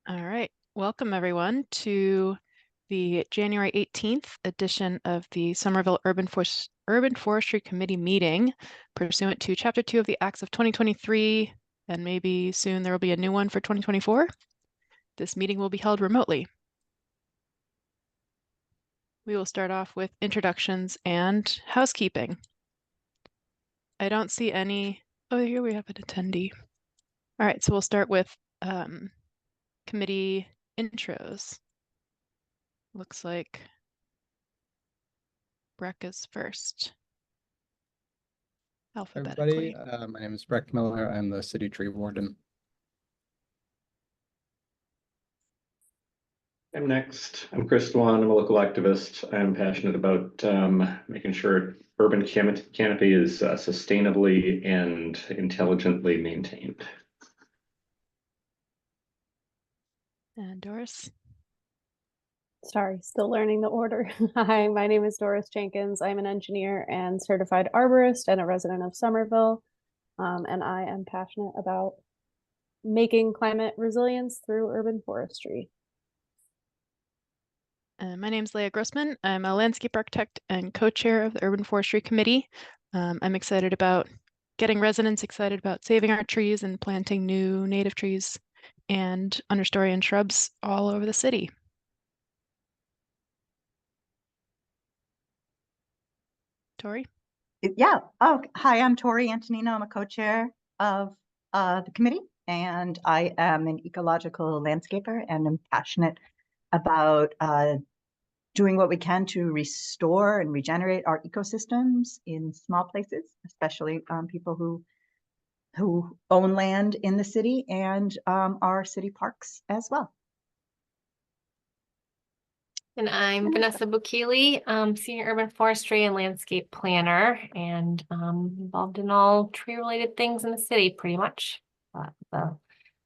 All right, welcome everyone to the January 18th edition of the Somerville Urban Forestry Committee meeting pursuant to Chapter 2 of the Acts of 2023, and maybe soon there will be a new one for 2024. This meeting will be held remotely. We will start off with introductions and housekeeping. I don't see any. Oh, here we have an attendee. All right, so we'll start with committee intros. Looks like Breck is first, alphabetically. Everybody, my name is Breck Miller. I'm the city tree warden. I'm next. I'm Chris Dwan. I'm a local activist. I'm passionate about making sure urban canopy is sustainably and intelligently maintained. And Doris. Sorry, still learning the order. Hi, my name is Doris Jenkins. I'm an engineer and certified arborist and a resident of Somerville. And I am passionate about making climate resilience through urban forestry. My name is Leah Grossman. I'm a landscape architect and co-chair of the Urban Forestry Committee. I'm excited about getting residents excited about saving our trees and planting new native trees and understory and shrubs all over the city. Tori? Yeah. Oh, hi, I'm Tori Antonino. I'm a co-chair of the committee, and I am an ecological landscaper and I'm passionate about doing what we can to restore and regenerate our ecosystems in small places, especially people who own land in the city and our city parks as well. And I'm Vanessa Bukili, Senior Urban Forestry and Landscape Planner, and involved in all tree-related things in the city, pretty much. A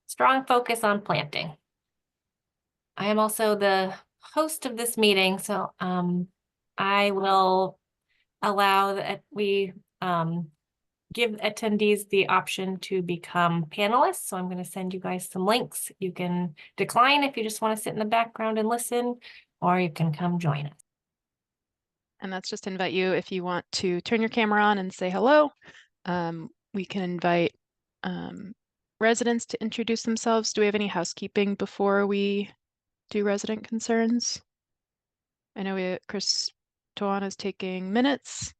strong focus on planting. I am also the host of this meeting, so I will allow that we give attendees the option to become panelists. So I'm going to send you guys some links. You can decline if you just want to sit in the background and listen, or you can come join us. And that's just to invite you if you want to turn your camera on and say hello. We can invite residents to introduce themselves. Do we have any housekeeping before we do resident concerns? I know Chris Tuan is taking minutes.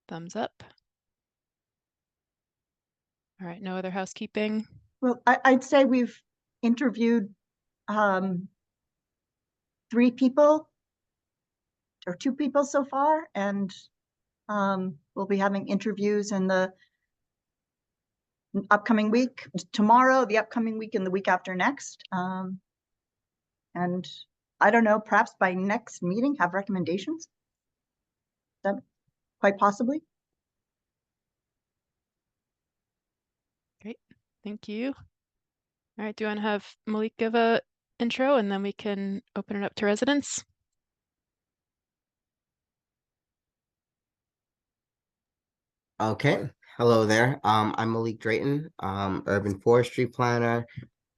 Thumbs up. All right, no other housekeeping? Well, I'd say we've interviewed 3 people or 2 people so far, and we'll be having interviews in the upcoming week, tomorrow, the upcoming week, and the week after next. And I don't know, perhaps by next meeting have recommendations. That quite possibly. Great, thank you. All right, do you want to have Malik give a intro and then we can open it up to residents? Okay, hello there. I'm Malik Drayton, urban forestry planner,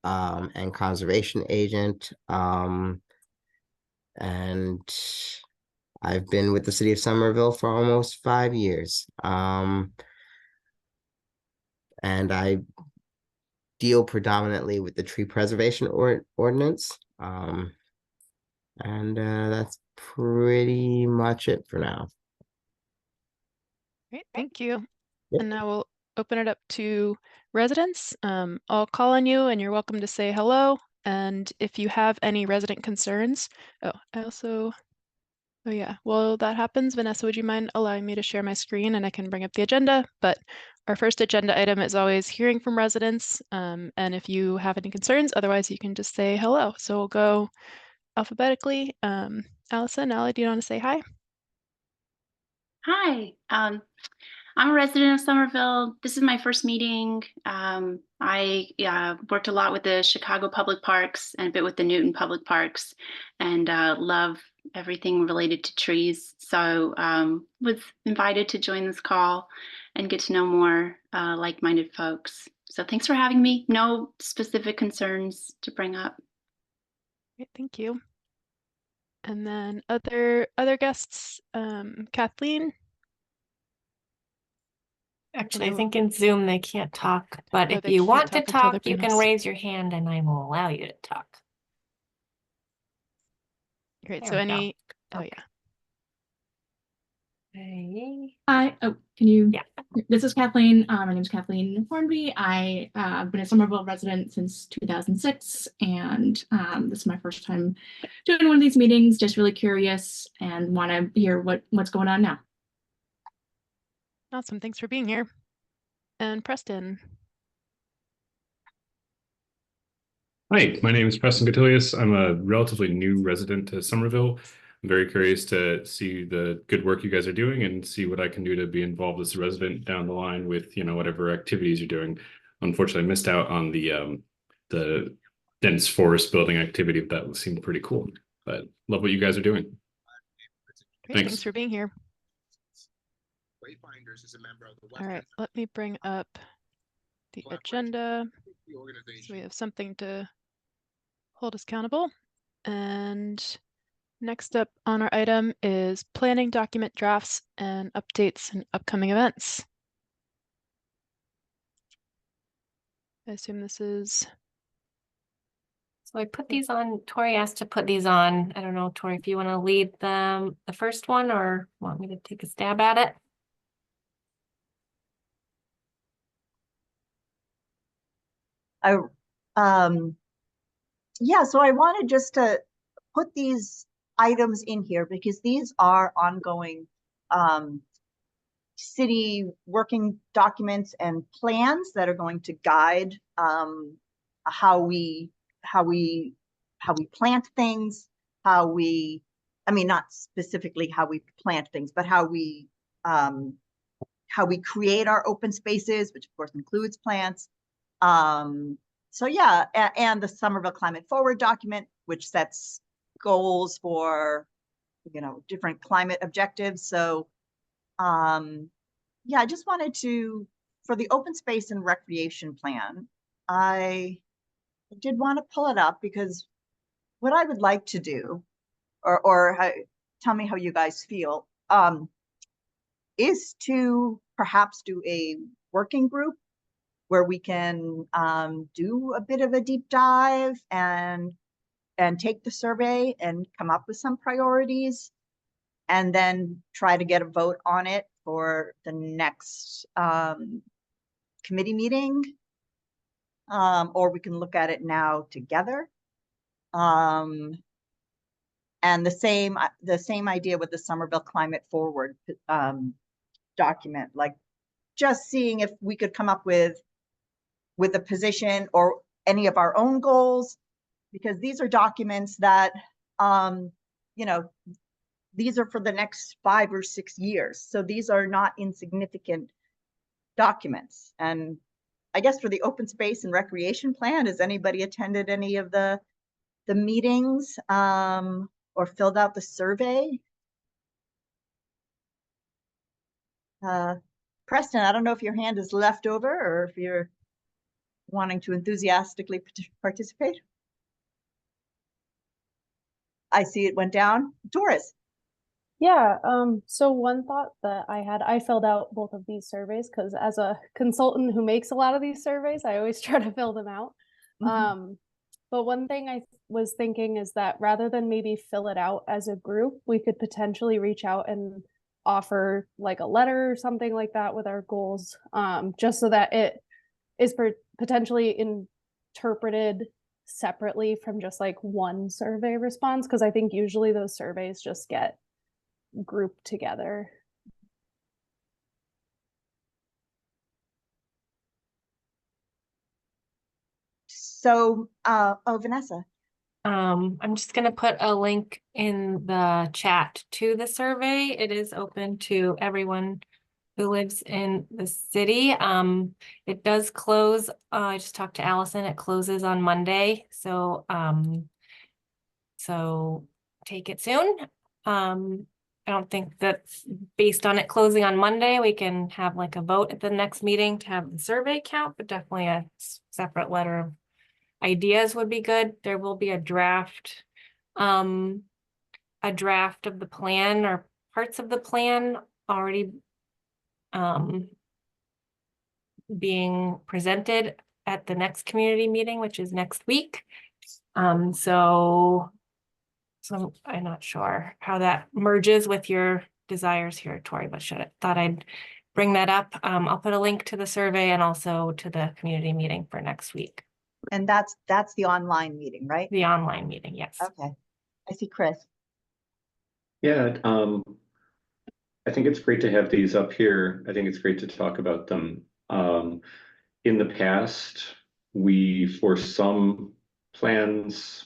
and conservation agent. And I've been with the city of Somerville for almost 5 years. And I deal predominantly with the tree preservation ordinance. And that's pretty much it for now. Great, thank you. Yep. And now we'll open it up to residents. I'll call on you and you're welcome to say hello. And if you have any resident concerns, oh yeah, while that happens, Vanessa, would you mind allowing me to share my screen and I can bring up the agenda? But our first agenda item is always hearing from residents. And if you have any concerns, otherwise you can just say hello. So we'll go alphabetically. Allison, Allie, do you want to say hi? Hi, I'm a resident of Somerville. This is my first meeting. I worked a lot with the Chicago Public Parks and a bit with the Newton Public Parks, and love everything related to trees. So was invited to join this call and get to know more like-minded folks. So thanks for having me. No specific concerns to bring up. Great, thank you. And then other guests, Kathleen. Actually, I Hello. think in Zoom they can't talk, but Oh, if they you can't want to talk until they're talk, you can bonus. raise your hand and I will allow you to talk. Great. There So we go. any, oh Okay. yeah. Hey. Hi, oh, can you? Yeah. This is Kathleen. My name is Kathleen Hornby. I've been a Somerville resident since 2006, and this is my first time doing one of these meetings. Just really curious and want to hear what's going on now. Awesome. Thanks for being here. And Preston. Hi, my name is Preston Catilius. I'm a relatively new resident to Somerville. I'm very curious to see the good work you guys are doing and see what I can do to be involved as a resident down the line with, whatever activities you're doing. Unfortunately, I missed out on the dense forest building activity. That seemed pretty cool, but love what you guys are doing. Great. Thanks. Thanks for being here. Wayfinders is a member of the All right. Let me bring up the agenda. So we have something to hold us accountable. And next up on our item is planning document drafts and updates and upcoming events. I assume this is. So I put these on, Tori asked to put these on. I don't know, Tori, if you want to lead the first one or want me to take a stab at it. Yeah, so I wanted just to put these items in here because these are ongoing city working documents and plans that are going to guide how we plant things, I mean, not specifically how we plant things, but how we create our open spaces, which of course includes plants. So yeah, and the Somerville Climate Forward document, which sets goals for, different climate objectives. So yeah, I just wanted to, for the open space and recreation plan, I did want to pull it up because what I would like to do, or tell me how you guys feel, is to perhaps do a working group where we can do a bit of a deep dive and take the survey and come up with some priorities and then try to get a vote on it for the next committee meeting. Or we can look at it now together. And the same idea with the Somerville Climate Forward document, like just seeing if we could come up with a position or any of our own goals, because these are documents that, these are for the next 5 or 6 years. So these are not insignificant documents. And I guess for the open space and recreation plan, has anybody attended any of the meetings or filled out the survey? Preston, I don't know if your hand is left over or if you're wanting to enthusiastically participate. I see it went down. Doris. Yeah, so one thought that I had, I filled out both of these surveys because as a consultant who makes a lot of these surveys, I always try to fill them out. But one thing I was thinking is that rather than maybe fill it out as a group, we could potentially reach out and offer like a letter or something like that with our goals, just so that it is potentially interpreted separately from just like one survey response, because I think usually those surveys just get grouped together. So, Vanessa. I'm just going to put a link in the chat to the survey. It is open to everyone who lives in the city. It does close. I just talked to Allison. It closes on Monday. So, so take it soon. I don't think that based on it closing on Monday, we can have like a vote at the next meeting to have the survey count, but definitely a separate letter of ideas would be good. There will be a draft of the plan or parts of the plan already being presented at the next community meeting, which is next week. So I'm not sure how that merges with your desires here, Tori, but thought I'd bring that up. I'll put a link to the survey and also to the community meeting for next week. And that's the online meeting, right? The online meeting, yes. Okay. I see Chris. Yeah, I think it's great to have these up here. I think it's great to talk about them. In the past, for some plans,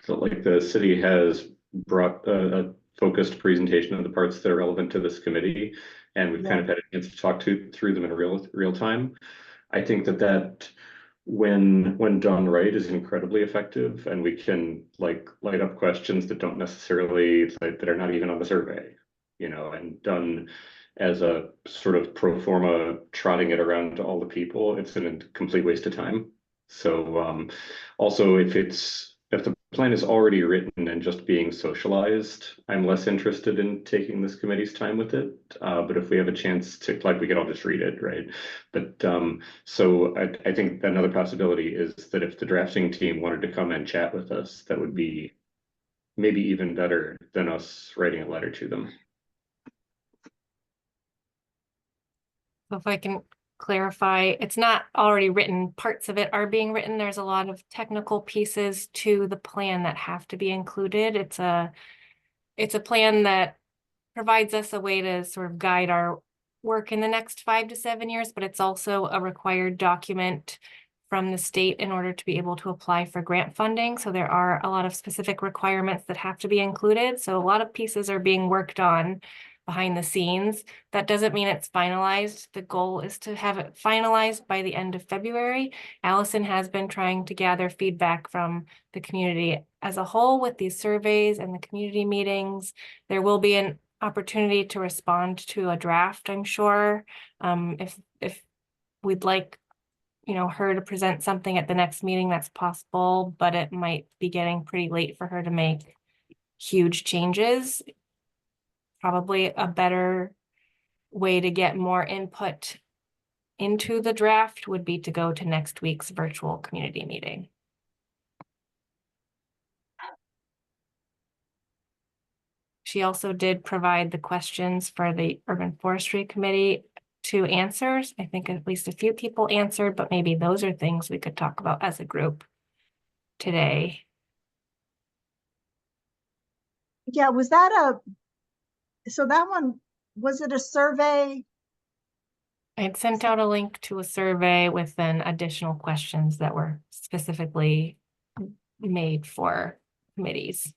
felt like the city has brought a focused presentation of the parts that are relevant to this committee, and we've kind of had a chance to talk through them in real time. I think that when done right is incredibly effective, and we can like light up questions that don't necessarily that are not even on the survey, and done as a sort of pro forma trotting it around to all the people, it's a complete waste of time. So also if the plan is already written and just being socialized, I'm less interested in taking this committee's time with it. But if we have a chance to, like, we could all just read it, right? But so I think another possibility is that if the drafting team wanted to come and chat with us, that would be maybe even better than us writing a letter to them. So if I can clarify, it's not already written. Parts of it are being written. There's a lot of technical pieces to the plan that have to be included. It's a plan that provides us a way to sort of guide our work in the next 5 to 7 years, but it's also a required document from the state in order to be able to apply for grant funding. So there are a lot of specific requirements that have to be included. So a lot of pieces are being worked on behind the scenes. That doesn't mean it's finalized. The goal is to have it finalized by the end of February. Allison has been trying to gather feedback from the community as a whole with these surveys and the community meetings. There will be an opportunity to respond to a draft, I'm sure. If we'd like, her to present something at the next meeting, that's possible, but it might be getting pretty late for her to make huge changes. Probably a better way to get more input into the draft would be to go to next week's virtual community meeting. She also did provide the questions for the Urban Forestry Committee to answer. I think at least a few people answered, but maybe those are things we could talk about as a group today. Yeah, so that one, was it a survey? I had sent out a link to a survey with then additional questions that were specifically made for committees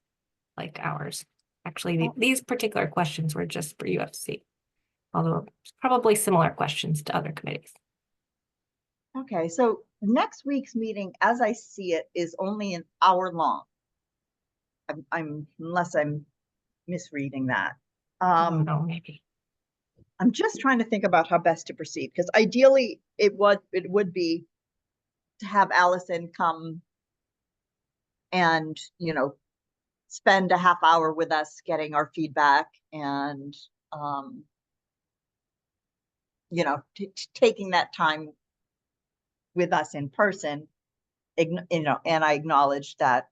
like ours. Actually, these particular questions were just for UFC, although probably similar questions to other committees. Okay, so next week's meeting, as I see it, is only an hour long. Unless I'm misreading that. No, maybe. I'm just trying to think about how best to proceed, because ideally it would be to have Allison come and, spend a half hour with us getting our feedback and, taking that time with us in person, and I acknowledge that,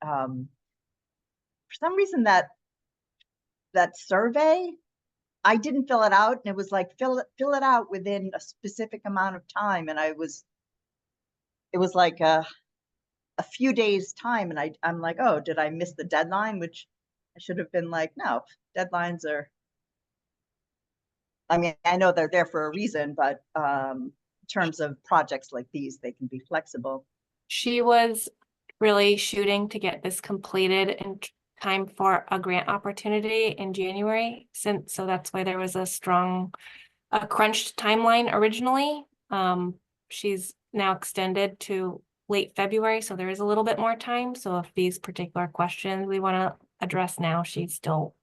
for some reason that survey, I didn't fill it out, and it was like, fill it out within a specific amount of time. And it was like a few days time. And I'm like, oh, did I miss the deadline? Which I should have been like, no, deadlines are, I mean, I know they're there for a reason, but in terms of projects like these, they can be flexible. She was really shooting to get this completed in time for a grant opportunity in January. So that's why there was a crunched timeline originally. She's now extended to late February, so there is a little bit more time. So if these particular questions we want to address now, she's still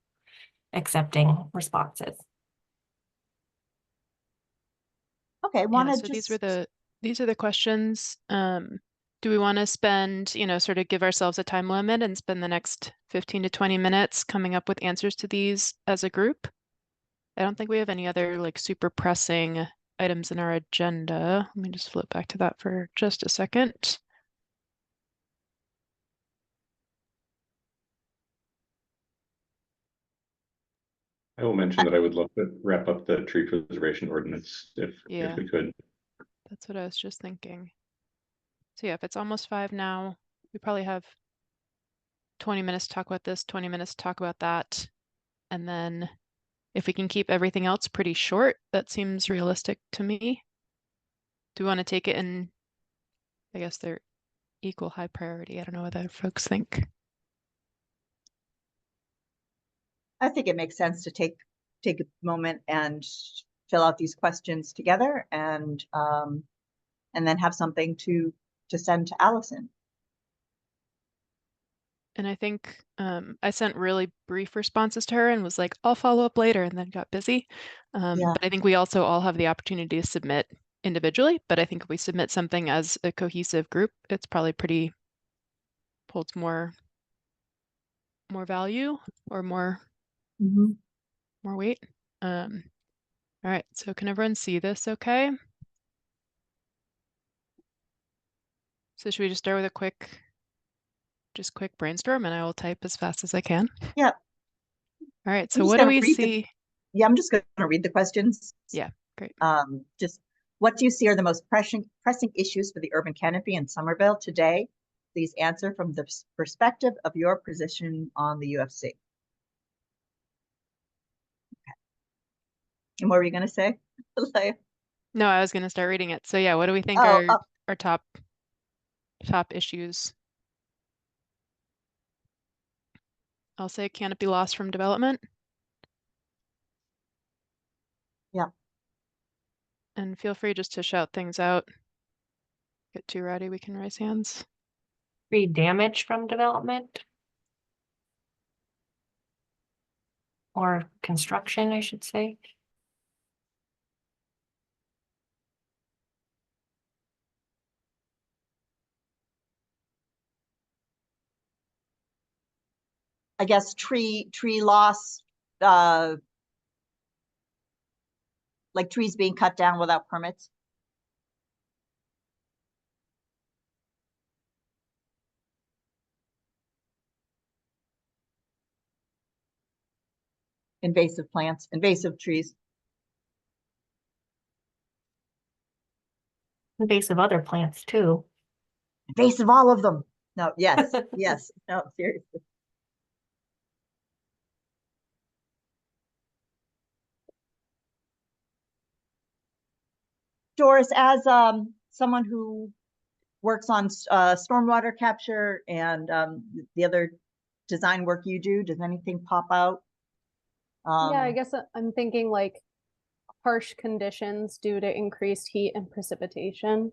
accepting responses. Okay, want Yeah, to so just, these are the questions. Do we want to spend, you know, sort of give ourselves a time limit and spend the next 15 to 20 minutes coming up with answers to these as a group? I don't think we have any other like super pressing items in our agenda. Let me just flip back to that for just a second. I will mention that I would love to wrap up the tree preservation ordinance if Yeah, we could. that's what I was just thinking. So yeah, if it's almost 5 now, we probably have 20 minutes to talk about this, 20 minutes to talk about that. And then if we can keep everything else pretty short, that seems realistic to me. Do we want to take it in, I guess they're equal high priority. I don't know what other folks think. I think it makes sense to take a moment and fill out these questions together and then have something to send to Allison. And I think I sent really brief responses to her and was like, I'll follow up later, and then got busy. Yeah. But I think we also all have the opportunity to submit individually. But I think if we submit something as a cohesive group, it's probably pretty holds more value or more weight. All right, so can everyone see this okay? So should we just start with a quick brainstorm, and I will type as fast as I can? Yeah. All right, I'm so just what do gonna we read the- see? Yeah, I'm just going to read the questions. Yeah, great. Just what do you see are the most pressing issues for the urban canopy in Somerville today? Please answer from the perspective of your position on the UFC. Okay. And what were you going to say? No, I was going to start reading it. So yeah, what do we think Oh, are our top issues? I'll say canopy loss from development. Yeah. And feel free just to shout things out. Get too rowdy, we can raise hands. Tree damage from development. Or construction, I should say. I guess tree loss, like trees being cut down without permits. Invasive plants, invasive trees. Invasive other plants too. Invasive all of them. No, yes, yes, no, seriously. Doris, as someone who works on stormwater capture and the other design work you do, does anything pop out? Yeah, I guess I'm thinking like harsh conditions due to increased heat and precipitation.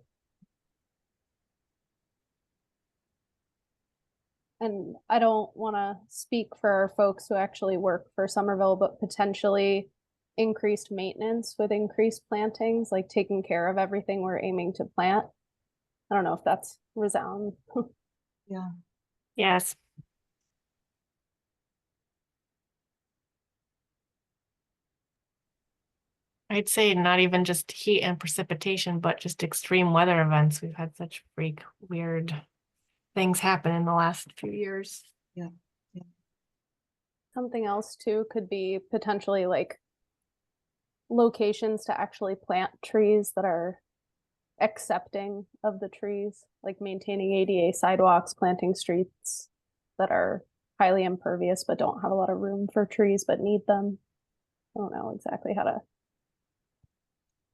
And I don't want to speak for folks who actually work for Somerville, but potentially increased maintenance with increased plantings, like taking care of everything we're aiming to plant. I don't know if that's resound. Yeah. Yes. I'd say not even just heat and precipitation, but just extreme weather events. We've had such freak weird things happen in the last few years. Yeah. Something else too could be potentially like locations to actually plant trees that are accepting of the trees, like maintaining ADA sidewalks, planting streets that are highly impervious but don't have a lot of room for trees but need them. I don't know exactly how to.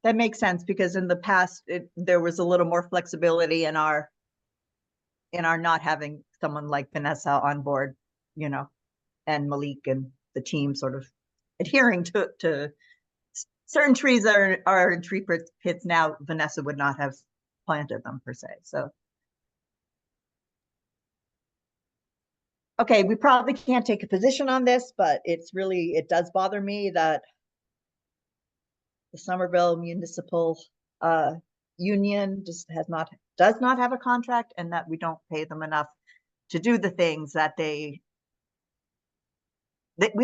That makes sense because in the past there was a little more flexibility in our not having someone like Vanessa on board, you know, and Malik and the team sort of adhering to certain trees are in tree pits now. Vanessa would not have planted them per se. So okay, we probably can't take a position on this, but it does bother me that the Somerville Municipal Union does not have a contract, and that we don't pay them enough to do the things that we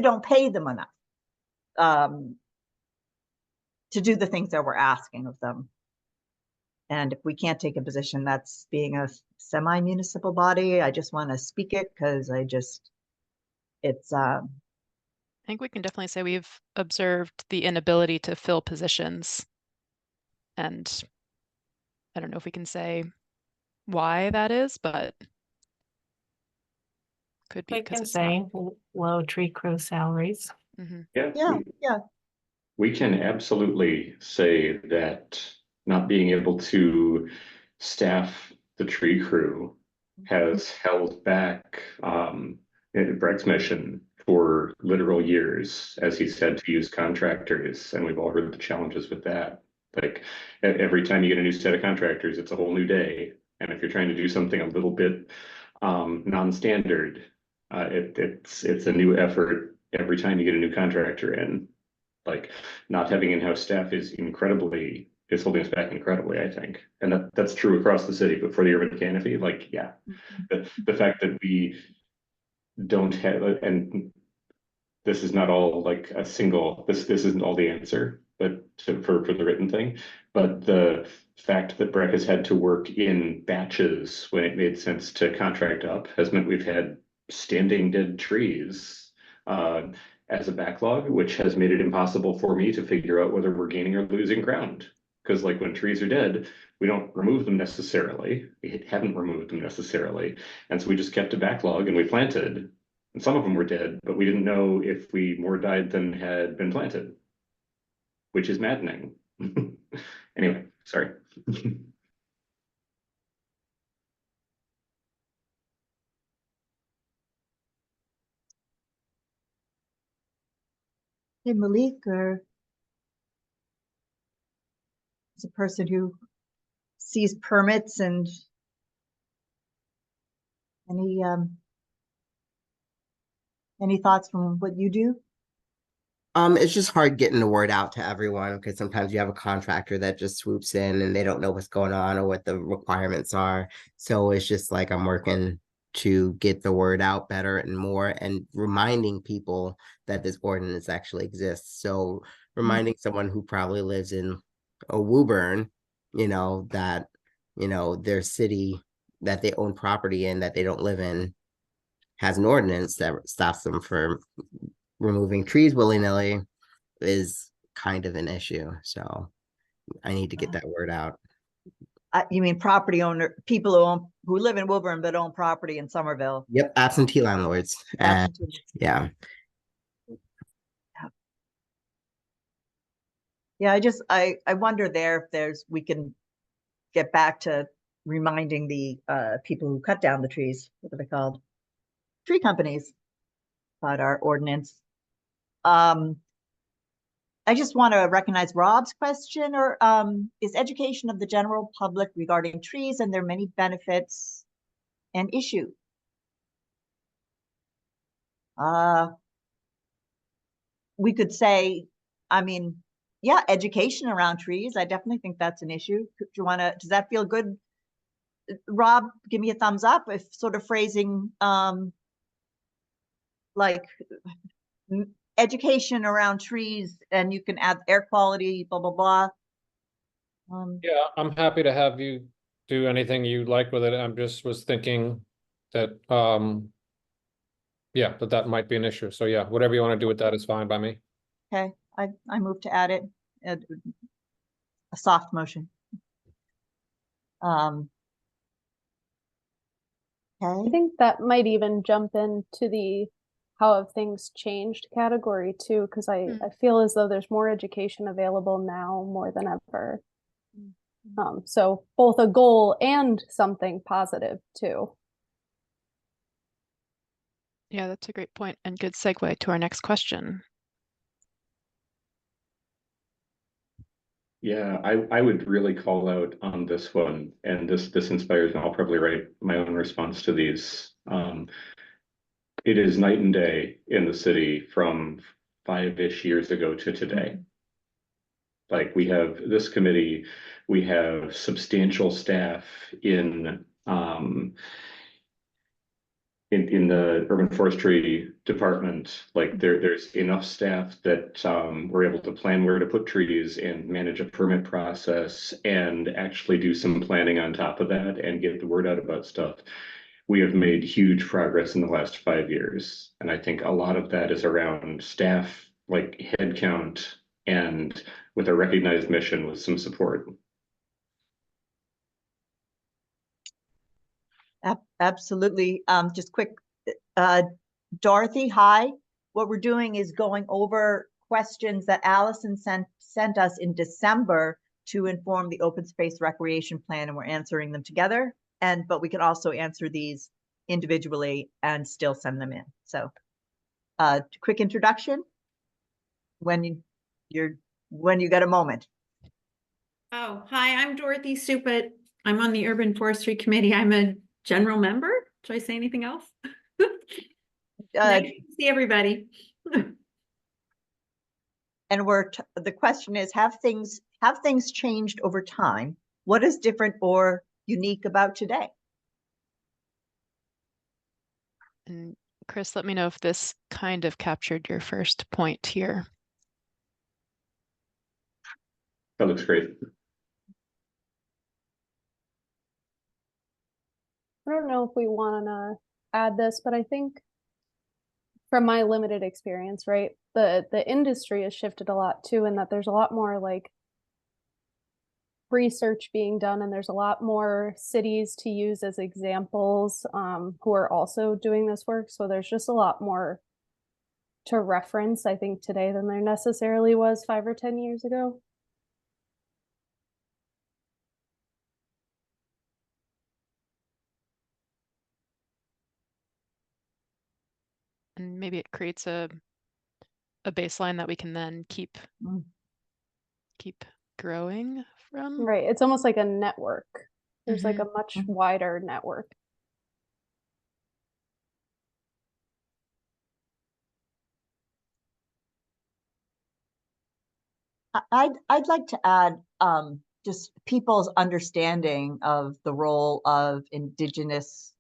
don't pay them enough to do the things that we're asking of them. And if we can't take a position, that's being a semi-municipal body. I just want to speak it because it's I think we can definitely say we've observed the inability to fill positions. And I don't know if we can say why that is, but could be We because can it's not. say low tree crew salaries. Mhm. yeah. We can absolutely say that not being able to staff the tree crew has held back Breck's mission for literal years, as he said, to use contractors, and we've all heard the challenges with that. Like every time you get a new set of contractors, it's a whole new day, and if you're trying to do something a little bit non-standard, it's a new effort every time you get a new contractor in. Like not having in-house staff is holding us back incredibly, I think. And that's true across the city, but for the urban canopy, like, yeah, the fact that we don't have, and this is not all like a single, this isn't all the answer, but for the written thing, but the fact that Breck has had to work in batches when it made sense to contract up has meant we've had standing dead trees as a backlog, which has made it impossible for me to figure out whether we're gaining or losing ground. Because like when trees are dead, we don't remove them necessarily. We haven't removed them necessarily. And so we just kept a backlog and we planted. And some of them were dead, but we didn't know if more died than had been planted, which is maddening. Anyway, sorry. Hey, Malik, or is a person who sees permits and any thoughts from what you do? It's just hard getting the word out to everyone because sometimes you have a contractor that just swoops in and they don't know what's going on or what the requirements are. So it's just like I'm working to get the word out better and more and reminding people that this ordinance actually exists. So reminding someone who probably lives in a Woburn, that, their city that they own property in that they don't live in has an ordinance that stops them from removing trees willy-nilly is kind of an issue. So I need to get that word out. You mean people who live in Woburn but own property in Somerville? Yep, absentee landlords. Yeah. Yeah, I wonder if we can get back to reminding the people who cut down the trees, what are they called? Tree companies, about our ordinance. I just want to recognize Rob's question, or is education of the general public regarding trees and their many benefits an issue? We could say, yeah, education around trees. I definitely think that's an issue. Does that feel good? Rob, give me a thumbs up if sort of phrasing like education around trees, and you can add air quality, blah, blah, blah. Yeah, I'm happy to have you do anything you like with it. I'm just was thinking that, yeah, that might be an issue. So yeah, whatever you want to do with that is fine by me. Okay, I move to add it, a soft motion. I Okay, think that might even jump into the how have things changed category too, because I feel as though there's more education available now more than ever. So both a goal and something positive too. Yeah, that's a great point and good segue to our next question. Yeah, I would really call out on this one, and this inspires me. I'll probably write my own response to these. it is night and day in the city from 5-ish years ago to today. Like we have this committee, we have substantial staff in the urban forestry department. Like there's enough staff that we're able to plan where to put trees and manage a permit process and actually do some planning on top of that and get the word out about stuff. We have made huge progress in the last 5 years. And I think a lot of that is around staff, like headcount, and with a recognized mission with some support. Absolutely. Just quick, Dorothy, hi. What we're doing is going over questions that Allison sent us in December to inform the open space recreation plan, and we're answering them together. But we can also answer these individually and still send them in. So, quick introduction when you get a moment. Oh, hi, I'm Dorothy Supit. I'm on the Urban Forestry Committee. I'm a general member. Should I say anything else? Nice to see everybody. And the question is, have things changed over time? What is different or unique about today? And Chris, let me know if this kind of captured your first point here. That looks great. I don't know if we want to add this, but I think from my limited experience, right, the industry has shifted a lot too, and that there's a lot more like research being done, and there's a lot more cities to use as examples who are also doing this work. So there's just a lot more to reference, I think, today than there necessarily was 5 or 10 years ago. And maybe it creates a baseline that we can then keep growing from. Right. It's almost like a network. There's like a much wider network. I'd like to add just people's understanding of the role of the indigenous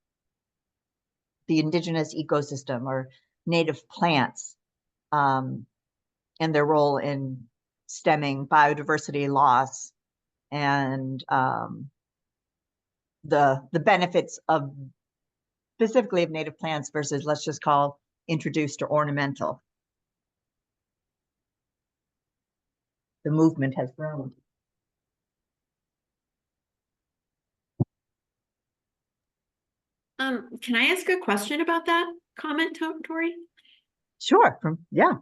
ecosystem or native plants, and their role in stemming biodiversity loss and the benefits of specifically of native plants versus, let's just call, introduced or ornamental. The movement has grown. Can I ask a question about that comment, Tori? Sure. Yeah.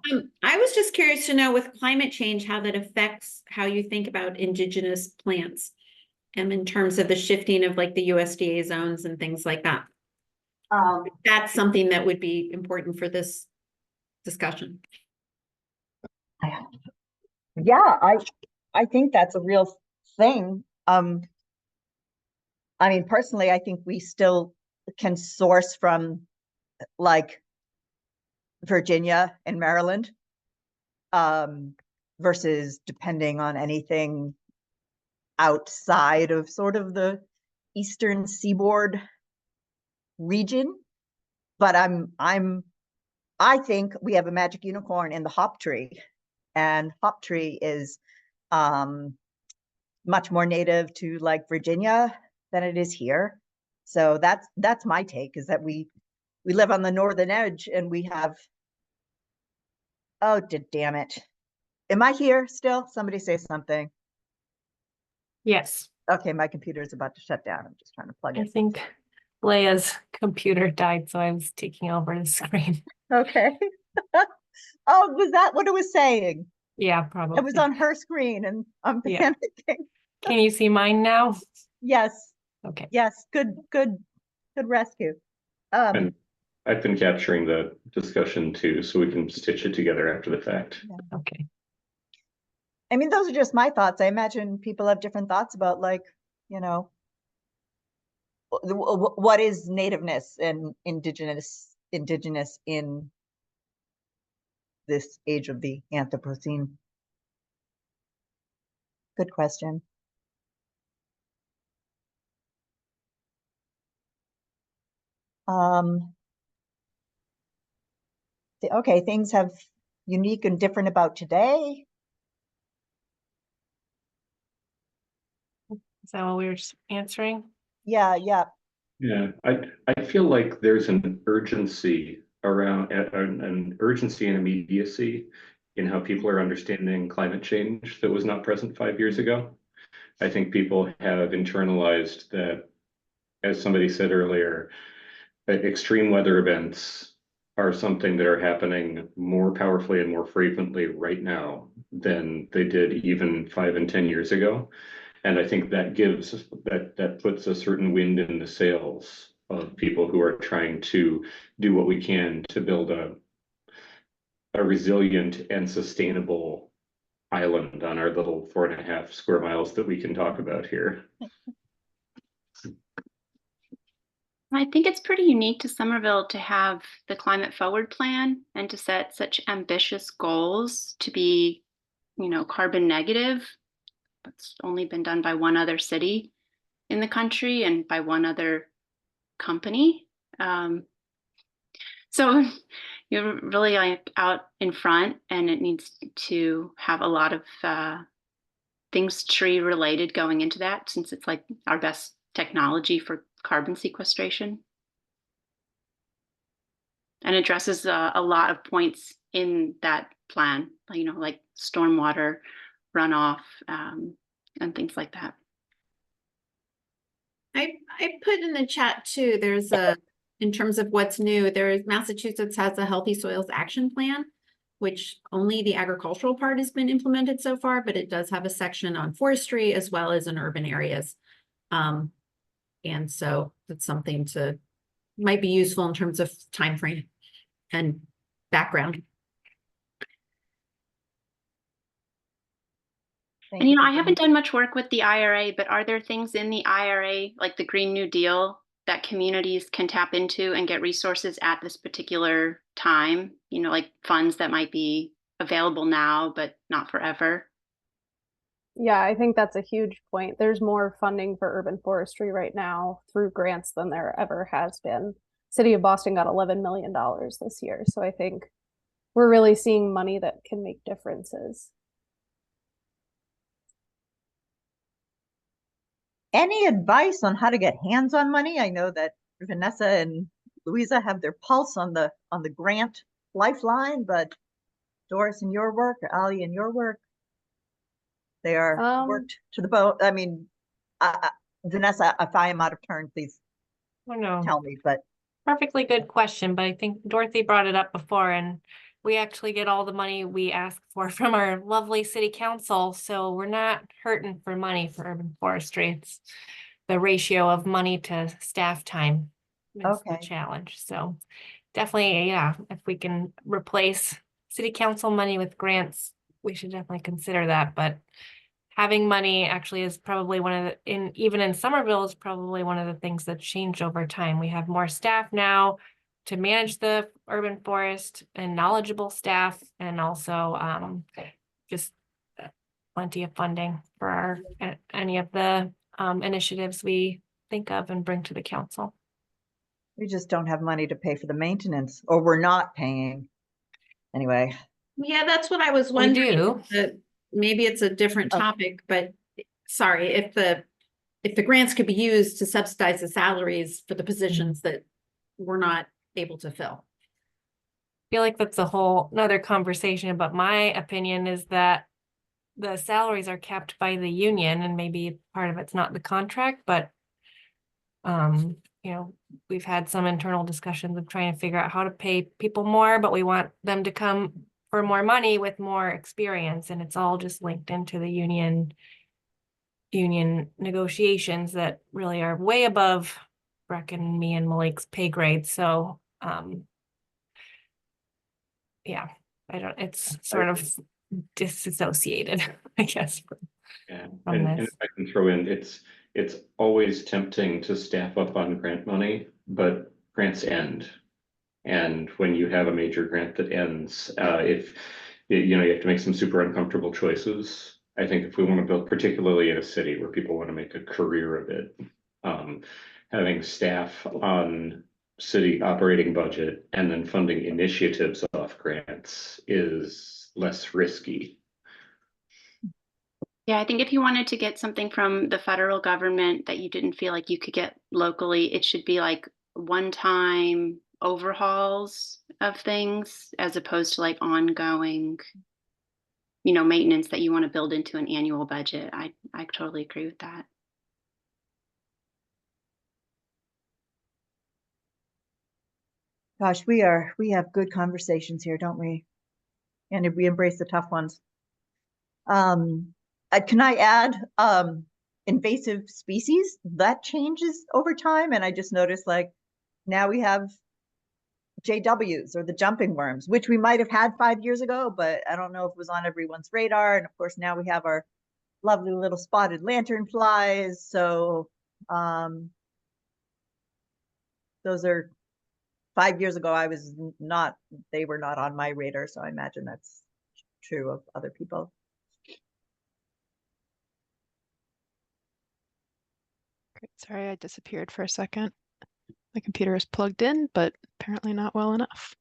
I was just curious to know with climate change, how that affects how you think about indigenous plants and in terms of the shifting of like the USDA zones and things like that. That's something that would be important for this discussion. Yeah, I think that's a real thing. I mean, personally, I think we still can source from like Virginia and Maryland, versus depending on anything outside of sort of the eastern seaboard region. But I think we have a magic unicorn in the hop tree, and hop tree is much more native to like Virginia than it is here. So that's my take, is that we live on the northern edge and we have, oh, damn it. Am I here still? Somebody say something. Yes. Okay, my computer is about to shut down. I'm just trying to plug it. I think Leia's computer died, so I was taking over the screen. Okay. Oh, was that what it was saying? Yeah, probably. It was on her screen and I'm panicking. Can you see mine now? Yes. Okay. Yes. Good rescue. And I've been capturing the discussion too, so we can stitch it together after the fact. Yeah. Okay. I mean, those are just my thoughts. I imagine people have different thoughts about, like, you know, what is nativeness and indigenous indigenous in this age of the Anthropocene? Good question. Okay, things have unique and different about today. Is that what we were just answering? Yeah. Yeah, I feel like there's an urgency around an urgency and immediacy in how people are understanding climate change that was not present 5 years ago. I think people have internalized that, as somebody said earlier, that extreme weather events are something that are happening more powerfully and more frequently right now than they did even 5 and 10 years ago. And I think that that puts a certain wind in the sails of people who are trying to do what we can to build a resilient and sustainable island on our little 4.5 square miles that we can talk about here. I think it's pretty unique to Somerville to have the climate forward plan and to set such ambitious goals to be, carbon negative. It's only been done by one other city in the country and by one other company. So you're really like out in front, and it needs to have a lot of things tree related going into that, since it's like our best technology for carbon sequestration. And addresses a lot of points in that plan, like stormwater runoff and things like that. I put in the chat too, there's in terms of what's new, Massachusetts has a Healthy Soils Action Plan, which only the agricultural part has been implemented so far, but it does have a section on forestry as well as in urban areas. And so that's something might be useful in terms of time frame and background. And I haven't done much work with the IRA, but are there things in the IRA, like the Green New Deal, that communities can tap into and get resources at this particular time? Like funds that might be available now, but not forever? Yeah, I think that's a huge point. There's more funding for urban forestry right now through grants than there ever has been. City of Boston got $11 million this year. So I think we're really seeing money that can make differences. Any advice on how to get hands on money? I know that Vanessa and Louisa have their pulse on the grant lifeline, but Doris, in your work, or Ali, in your work, they are worked to the bone. I mean, Vanessa, if I am out of turn, please tell me. But perfectly good question, but I think Dorothy brought it up before, and we actually get all the money we ask for from our lovely city council, so we're not hurting for money for urban forestry. It's the ratio of money to staff time is the challenge. So definitely, yeah, if we can replace city council money with grants, we should definitely consider that. But having money actually is probably one of the, even in Somerville, is probably one of the things that changed over time. We have more staff now to manage the urban forest, and knowledgeable staff, and also just plenty of funding for any of the initiatives we think of and bring to the council. We just don't have money to pay for the maintenance, or we're not paying. Anyway. Yeah, that's what I was wondering. Maybe it's a different topic, but sorry, if the grants could be used to subsidize the salaries for the positions that we're not able to fill. I feel like that's a whole another conversation, but my opinion is that the salaries are capped by the union, and maybe part of it's not the contract, but we've had some internal discussions of trying to figure out how to pay people more, but we want them to come for more money with more experience, and it's all just linked into the union negotiations that really are way above Breck and me and Malik's pay grade. So yeah, it's sort of disassociated, I guess. And if I can throw in, it's always tempting to staff up on grant money, but grants end. And when you have a major grant that ends, if you know, you have to make some super uncomfortable choices. I think if we want to build, particularly in a city where people want to make a career of it, having staff on city operating budget and then funding initiatives off grants is less risky. Yeah, I think if you wanted to get something from the federal government that you didn't feel like you could get locally, it should be like one-time overhauls of things as opposed to like ongoing, you know, maintenance that you want to build into an annual budget. I totally agree with that. Gosh, we have good conversations here, don't we? And we embrace the tough ones. Can I add invasive species? That changes over time. And I just noticed like now we have JWs or the jumping worms, which we might have had 5 years ago, but I don't know if it was on everyone's radar. And of course, now we have our lovely little spotted lanternflies. So those are 5 years ago. They were not on my radar. So I imagine that's true of other people. Great. Sorry, I disappeared for a second. My computer is plugged in, but apparently not well enough.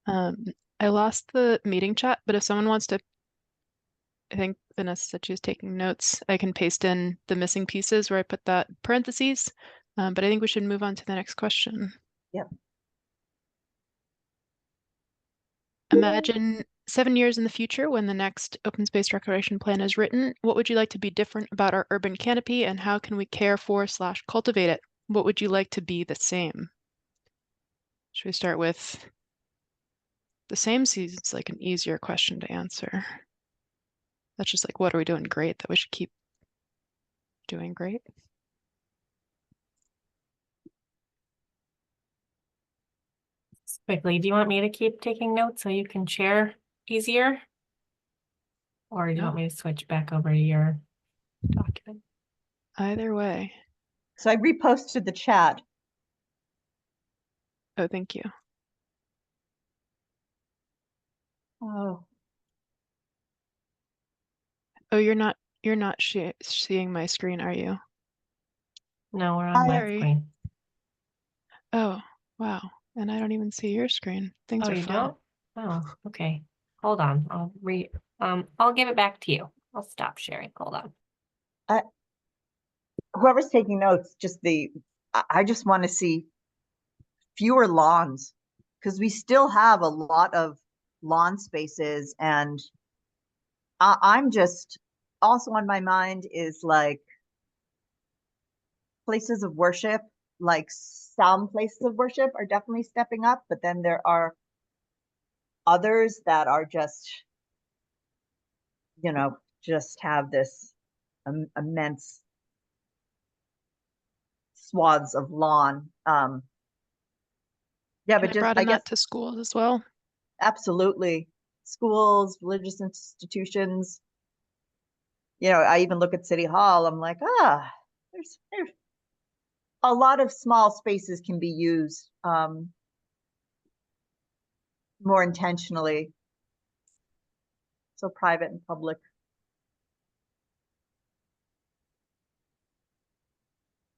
I lost the meeting chat, but if someone wants to, I think Vanessa said she was taking notes. I can paste in the missing pieces where I put that parentheses, but I think we should move on to the next question. Yep. Imagine 7 years in the future when the next open space recreation plan is written. What would you like to be different about our urban canopy and how can we care for / cultivate it? What would you like to be the same? Should we start with the same? Seems like an easier question to answer. That's just like, what are we doing great that we should keep doing great? Quickly, do you want me to keep taking notes so you can share easier? Or do you want me to switch back over to your document? Either way. So I reposted the chat. Oh, thank you. Oh. Oh, you're not seeing my screen, are you? No, we're on my Sorry. screen. Oh, wow. And I don't even see your screen. Things Oh, are you fine. don't? Oh, okay. Hold on. I'll give it back to you. I'll stop sharing. Hold on. Whoever's taking notes, I just want to see fewer lawns because we still have a lot of lawn spaces, and I'm just also on my mind is like places of worship, like some places of worship are definitely stepping up, but then there are others that are just, just have this immense swaths of lawn. Yeah, but I just, brought I in guess, that to schools as well. absolutely. Schools, religious institutions. I even look at City Hall. I'm like, there's a lot of small spaces can be used more intentionally. So private and public.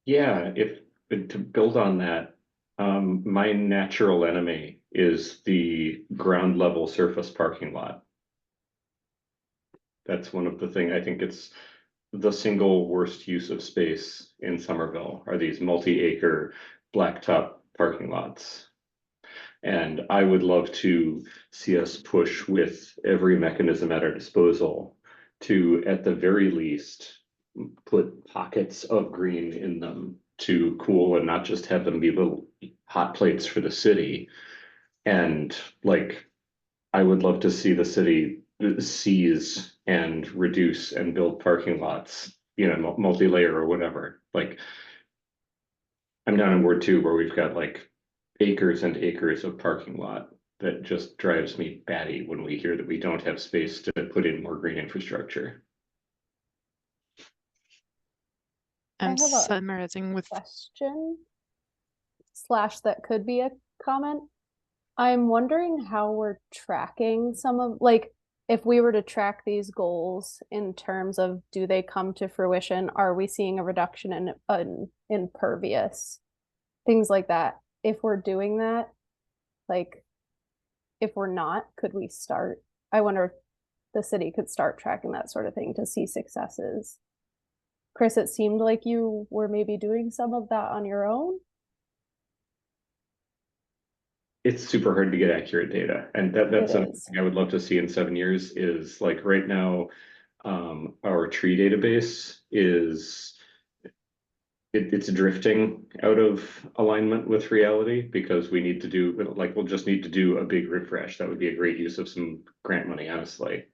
Yeah, if to build on that, my natural enemy is the ground level surface parking lot. That's one of the things, I think it's the single worst use of space in Somerville are these multi-acre blacktop parking lots. And I would love to see us push with every mechanism at our disposal to, at the very least, put pockets of green in them to cool and not just have them be little hot plates for the city. And like, I would love to see the city seize and reduce and build parking lots, multi-layer or whatever. Like, I'm down in Ward 2 where we've got like acres and acres of parking lot that just drives me batty when we hear that we don't have space to put in more green infrastructure. I'm have a summarizing with question / that could be a comment. I'm wondering how we're tracking some of, like, if we were to track these goals in terms of do they come to fruition? Are we seeing a reduction in impervious? Things like that. If we're doing that, like, if we're not, could we start? I wonder if the city could start tracking that sort of thing to see successes. Chris, it seemed like you were maybe doing some of that on your own. It's super hard to get accurate data, and that's It something is. I would love to see in 7 years. Is like right now, our tree database is it's drifting out of alignment with reality because we need to do like we'll just need to do a big refresh. That would be a great use of some grant money, honestly.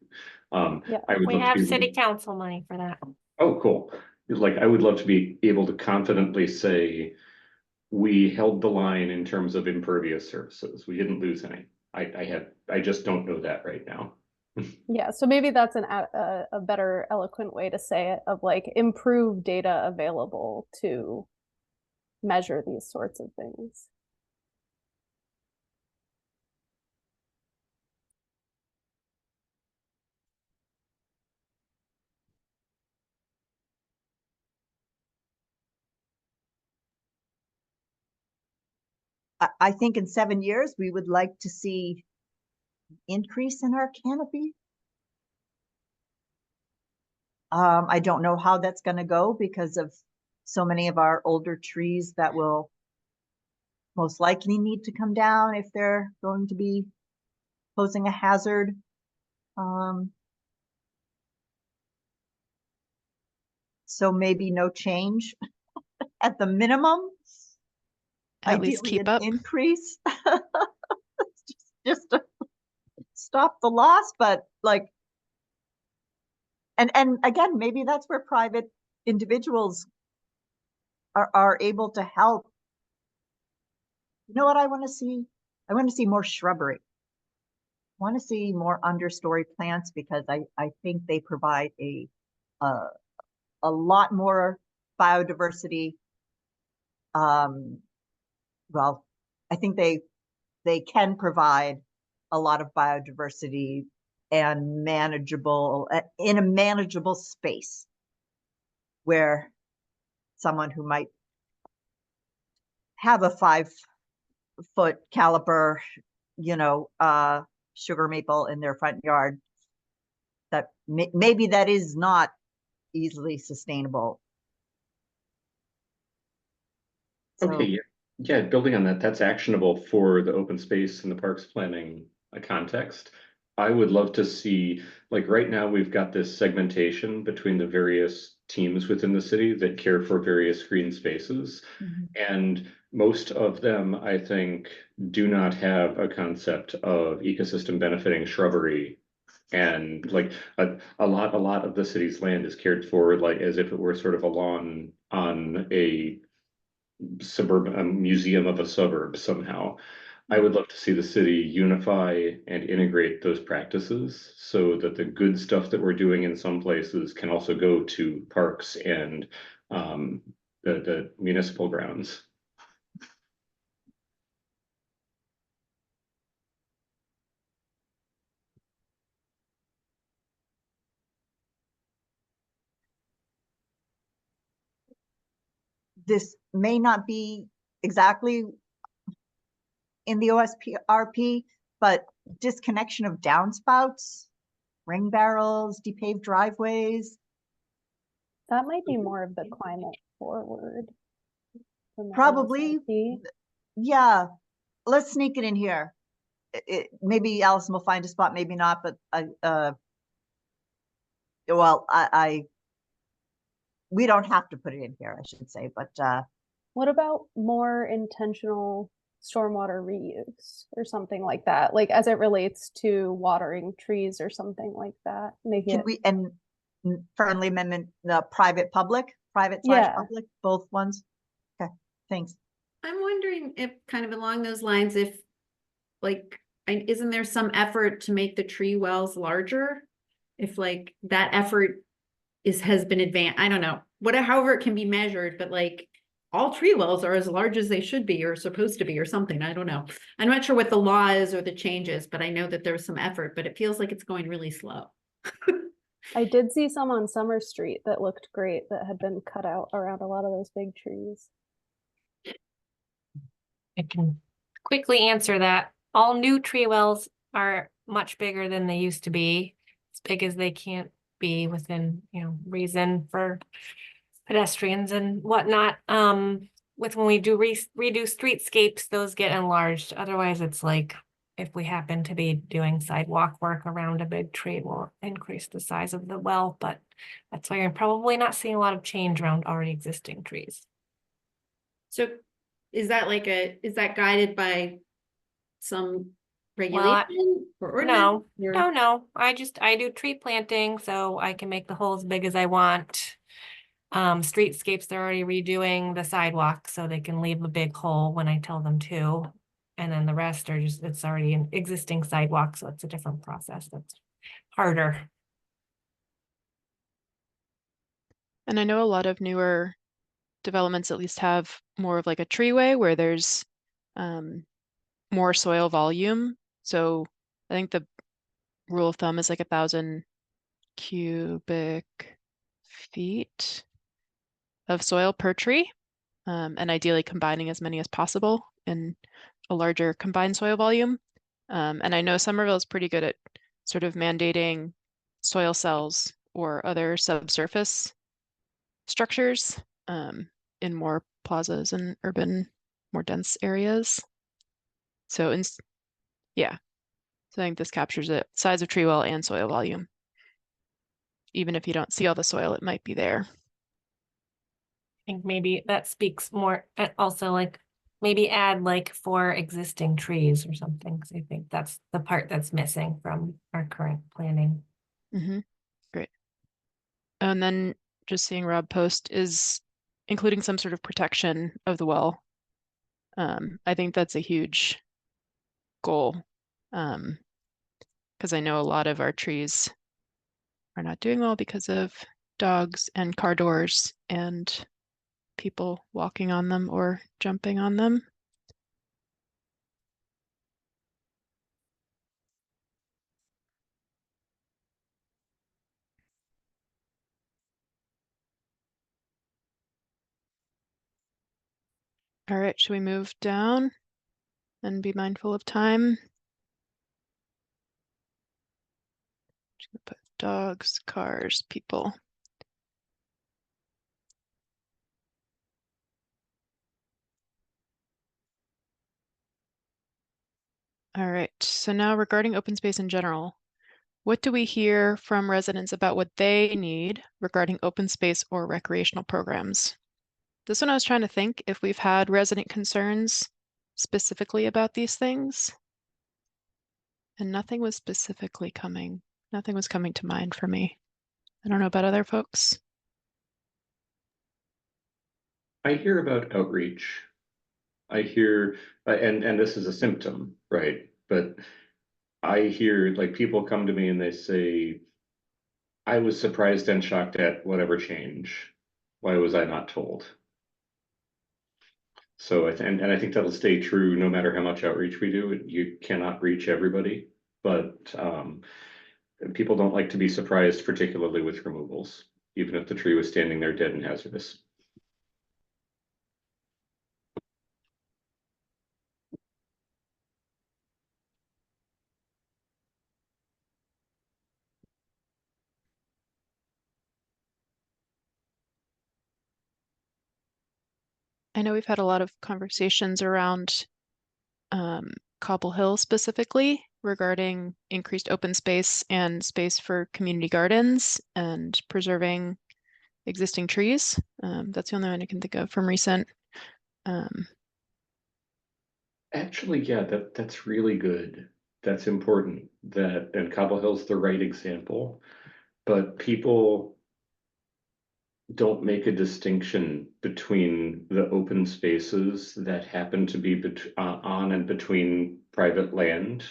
Yeah. I would We love to have be able city to- council money for that. Oh, cool. Like I would love to be able to confidently say we held the line in terms of impervious surfaces. We didn't lose any. I just don't know that right now. Yeah, so maybe that's a better eloquent way to say it, of like improved data available to measure these sorts of things. I think in 7 years, we would like to see increase in our canopy. I don't know how that's going to go because of so many of our older trees that will most likely need to come down if they're going to be posing a hazard. So maybe no change at the minimum. At least Ideally, keep an up. increase just to stop the loss, but like, and again, maybe that's where private individuals are able to help. You know what I want to see? I want to see more shrubbery. I want to see more understory plants because I think they provide a lot more biodiversity. Well, I think they can provide a lot of biodiversity and manageable in a manageable space where someone who might have a 5-foot caliper, sugar maple in their front yard, that maybe that is not easily sustainable. Okay, yeah. Yeah, building on that, that's actionable for the open space and the parks planning context. I would love to see, like right now, we've got this segmentation between the various teams within the city that care for various green spaces. And most of them, I think, do not have a concept of ecosystem benefiting shrubbery. And like a lot of the city's land is cared for like as if it were sort of a lawn on a suburban, a museum of a suburb somehow. I would love to see the city unify and integrate those practices so that the good stuff that we're doing in some places can also go to parks and the municipal grounds. This may not be exactly in the OSPRP, but disconnection of downspouts, ring barrels, depaved driveways. That might be more of the climate forward. Probably, yeah. Let's sneak it in here. Maybe Allison will find a spot, maybe not, but we don't have to put it in here, I should say, but what about more intentional stormwater reuse or something like that, like as it relates to watering trees or something like that? and friendly amendment, the private Yeah. public, both ones. Okay, thanks. I'm wondering if kind of along those lines, if like, isn't there some effort to make the tree wells larger? If like that effort has been advanced, I don't know, however it can be measured, but like all tree wells are as large as they should be or supposed to be or something. I don't know. I'm not sure what the law is or the changes, but I know that there's some effort, but it feels like it's going really slow. I did see some on Summer Street that looked great that had been cut out around a lot of those big trees. I can quickly answer that. All new tree wells are much bigger than they used to be, as big as they can't be within, reason for pedestrians and whatnot. With when we do redo streetscapes, those get enlarged. Otherwise, it's like if we happen to be doing sidewalk work around a big tree, we'll increase the size of the well, but that's why you're probably not seeing a lot of change around already existing trees. So is that is that guided by some regulation or ordinance? No. I do tree planting, so I can make the hole as big as I want. Streetscapes, they're already redoing the sidewalk, so they can leave a big hole when I tell them to. And then the rest are it's already an existing sidewalk, so it's a different process. That's harder. And I know a lot of newer developments at least have more of like a treeway where there's more soil volume. So I think the rule of thumb is like 1,000 cubic feet of soil per tree, and ideally combining as many as possible in a larger combined soil volume. And I know Somerville is pretty good at sort of mandating soil cells or other subsurface structures in more plazas and urban, more dense areas. So yeah, so I think this captures it, size of tree well and soil volume. Even if you don't see all the soil, it might be there. I think maybe that speaks more, also like maybe add like 4 existing trees or something, because I think that's the part that's missing from our current planning. Great. And then just seeing Rob post is including some sort of protection of the well. I think that's a huge goal, because I know a lot of our trees are not doing well because of dogs and car doors and people walking on them or jumping on them. All right, should we move down and be mindful of time? Just gonna put dogs, cars, people. All right, so now regarding open space in general, what do we hear from residents about what they need regarding open space or recreational programs? This one I was trying to think if we've had resident concerns specifically about these things. And nothing was coming to mind for me. I don't know about other folks. I hear about outreach. I hear, and this is a symptom, right? But I hear like people come to me and they say, I was surprised and shocked at whatever change. Why was I not told? So and I think that'll stay true no matter how much outreach we do. You cannot reach everybody, but people don't like to be surprised, particularly with removals, even if the tree was standing there dead and hazardous. I know we've had a lot of conversations around Cobble Hill specifically regarding increased open space and space for community gardens and preserving existing trees. That's the only one I can think of from recent. Actually, yeah, that's really good. That's important. And Cobble Hill's the right example, but people don't make a distinction between the open spaces that happen to be on and between private land.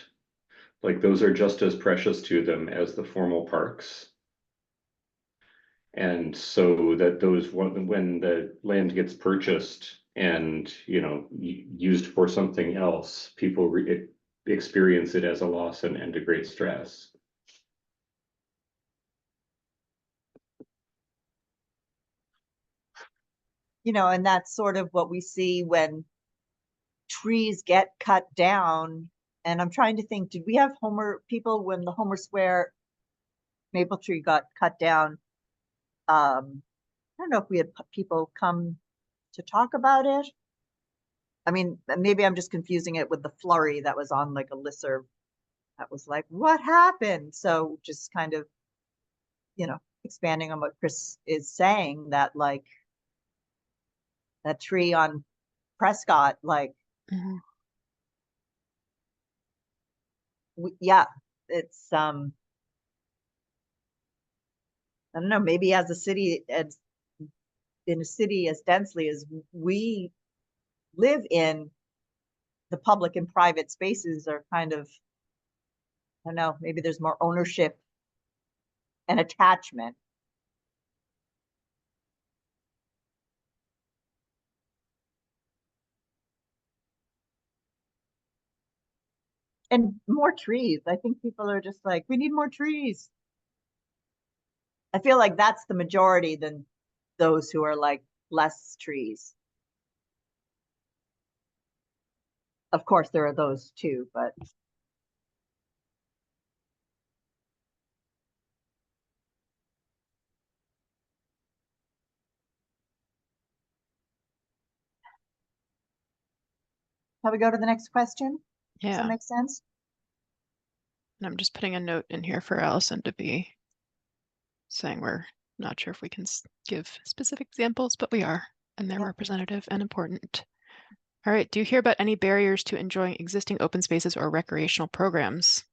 Like those are just as precious to them as the formal parks. And so that those, when the land gets purchased and, you know, used for something else, people experience it as a loss and a great stress. You know, and that's sort of what we see when trees get cut down. And I'm trying to think, did we have people when the Homer Square maple tree got cut down? I don't know if we had people come to talk about it. I mean, maybe I'm just confusing it with the flurry that was on like a listserv that was like, what happened? So just kind of, you know, expanding on what Chris is saying, that like that tree on Prescott, like, yeah, it's I don't know, maybe as a city, as in a city as densely as we live in, the public and private spaces are kind of, I don't know, maybe there's more ownership and attachment. And more trees. I think people are just like, we need more trees. I feel like that's the majority than those who are like less trees. Of course, there are those too, but shall we go to the next question? Does Yeah. that make sense? And I'm just putting a note in here for Allison to be saying we're not sure if we can give specific examples, but we are, and they're representative and important. All right, do you hear about any barriers to enjoying existing open spaces or recreational programs?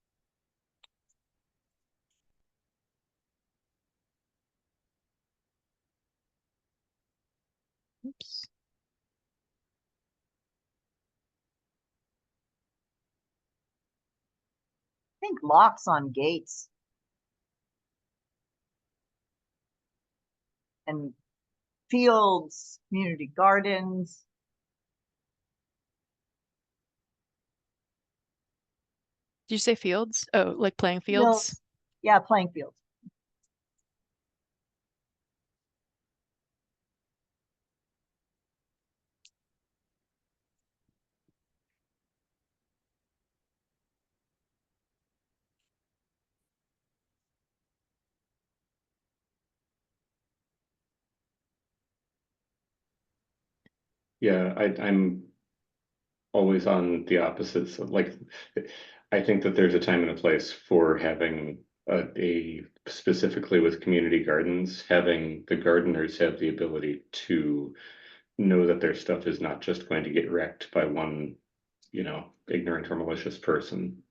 Oops. I think locks on gates and fields, community gardens. Did you say fields? Oh, like playing Fields. fields? Yeah, playing fields. Yeah, I'm always on the opposite. So like, I think that there's a time and a place for having a specifically with community gardens, having the gardeners have the ability to know that their stuff is not just going to get wrecked by one, you know, ignorant or malicious person.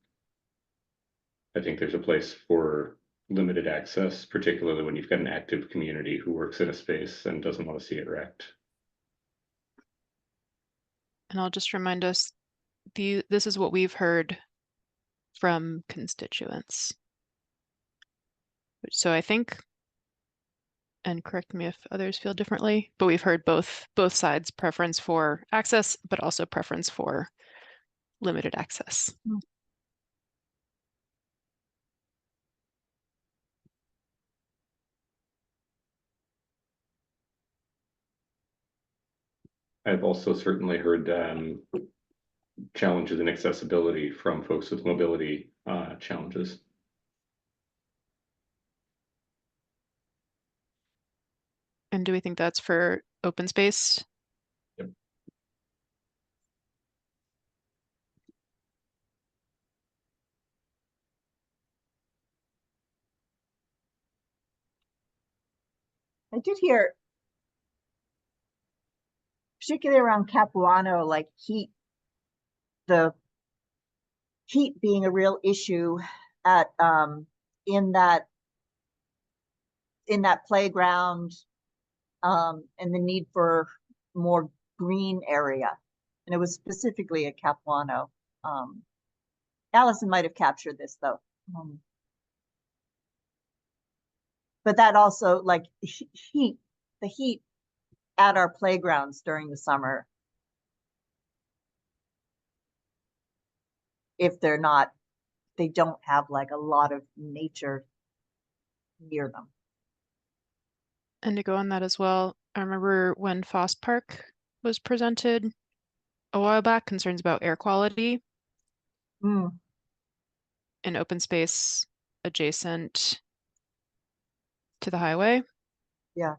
I think there's a place for limited access, particularly when you've got an active community who works in a space and doesn't want to see it wrecked. And I'll just remind us, this is what we've heard from constituents. So I think, and correct me if others feel differently, but we've heard both sides' preference for access, but also preference for limited access. I've also certainly heard challenges in accessibility from folks with mobility challenges. And do we think that's for open space? Yep. I did hear, particularly around Capuano, like the heat being a real issue at in that playground, and the need for more green area. And it was specifically at Capuano. Allison might have captured this though. but that also like heat, the heat at our playgrounds during the summer. If they don't have like a lot of nature near them. And to go on that as well, I remember when Foss Park was presented a while back, concerns about air quality Mm, in open space adjacent to the highway. yeah.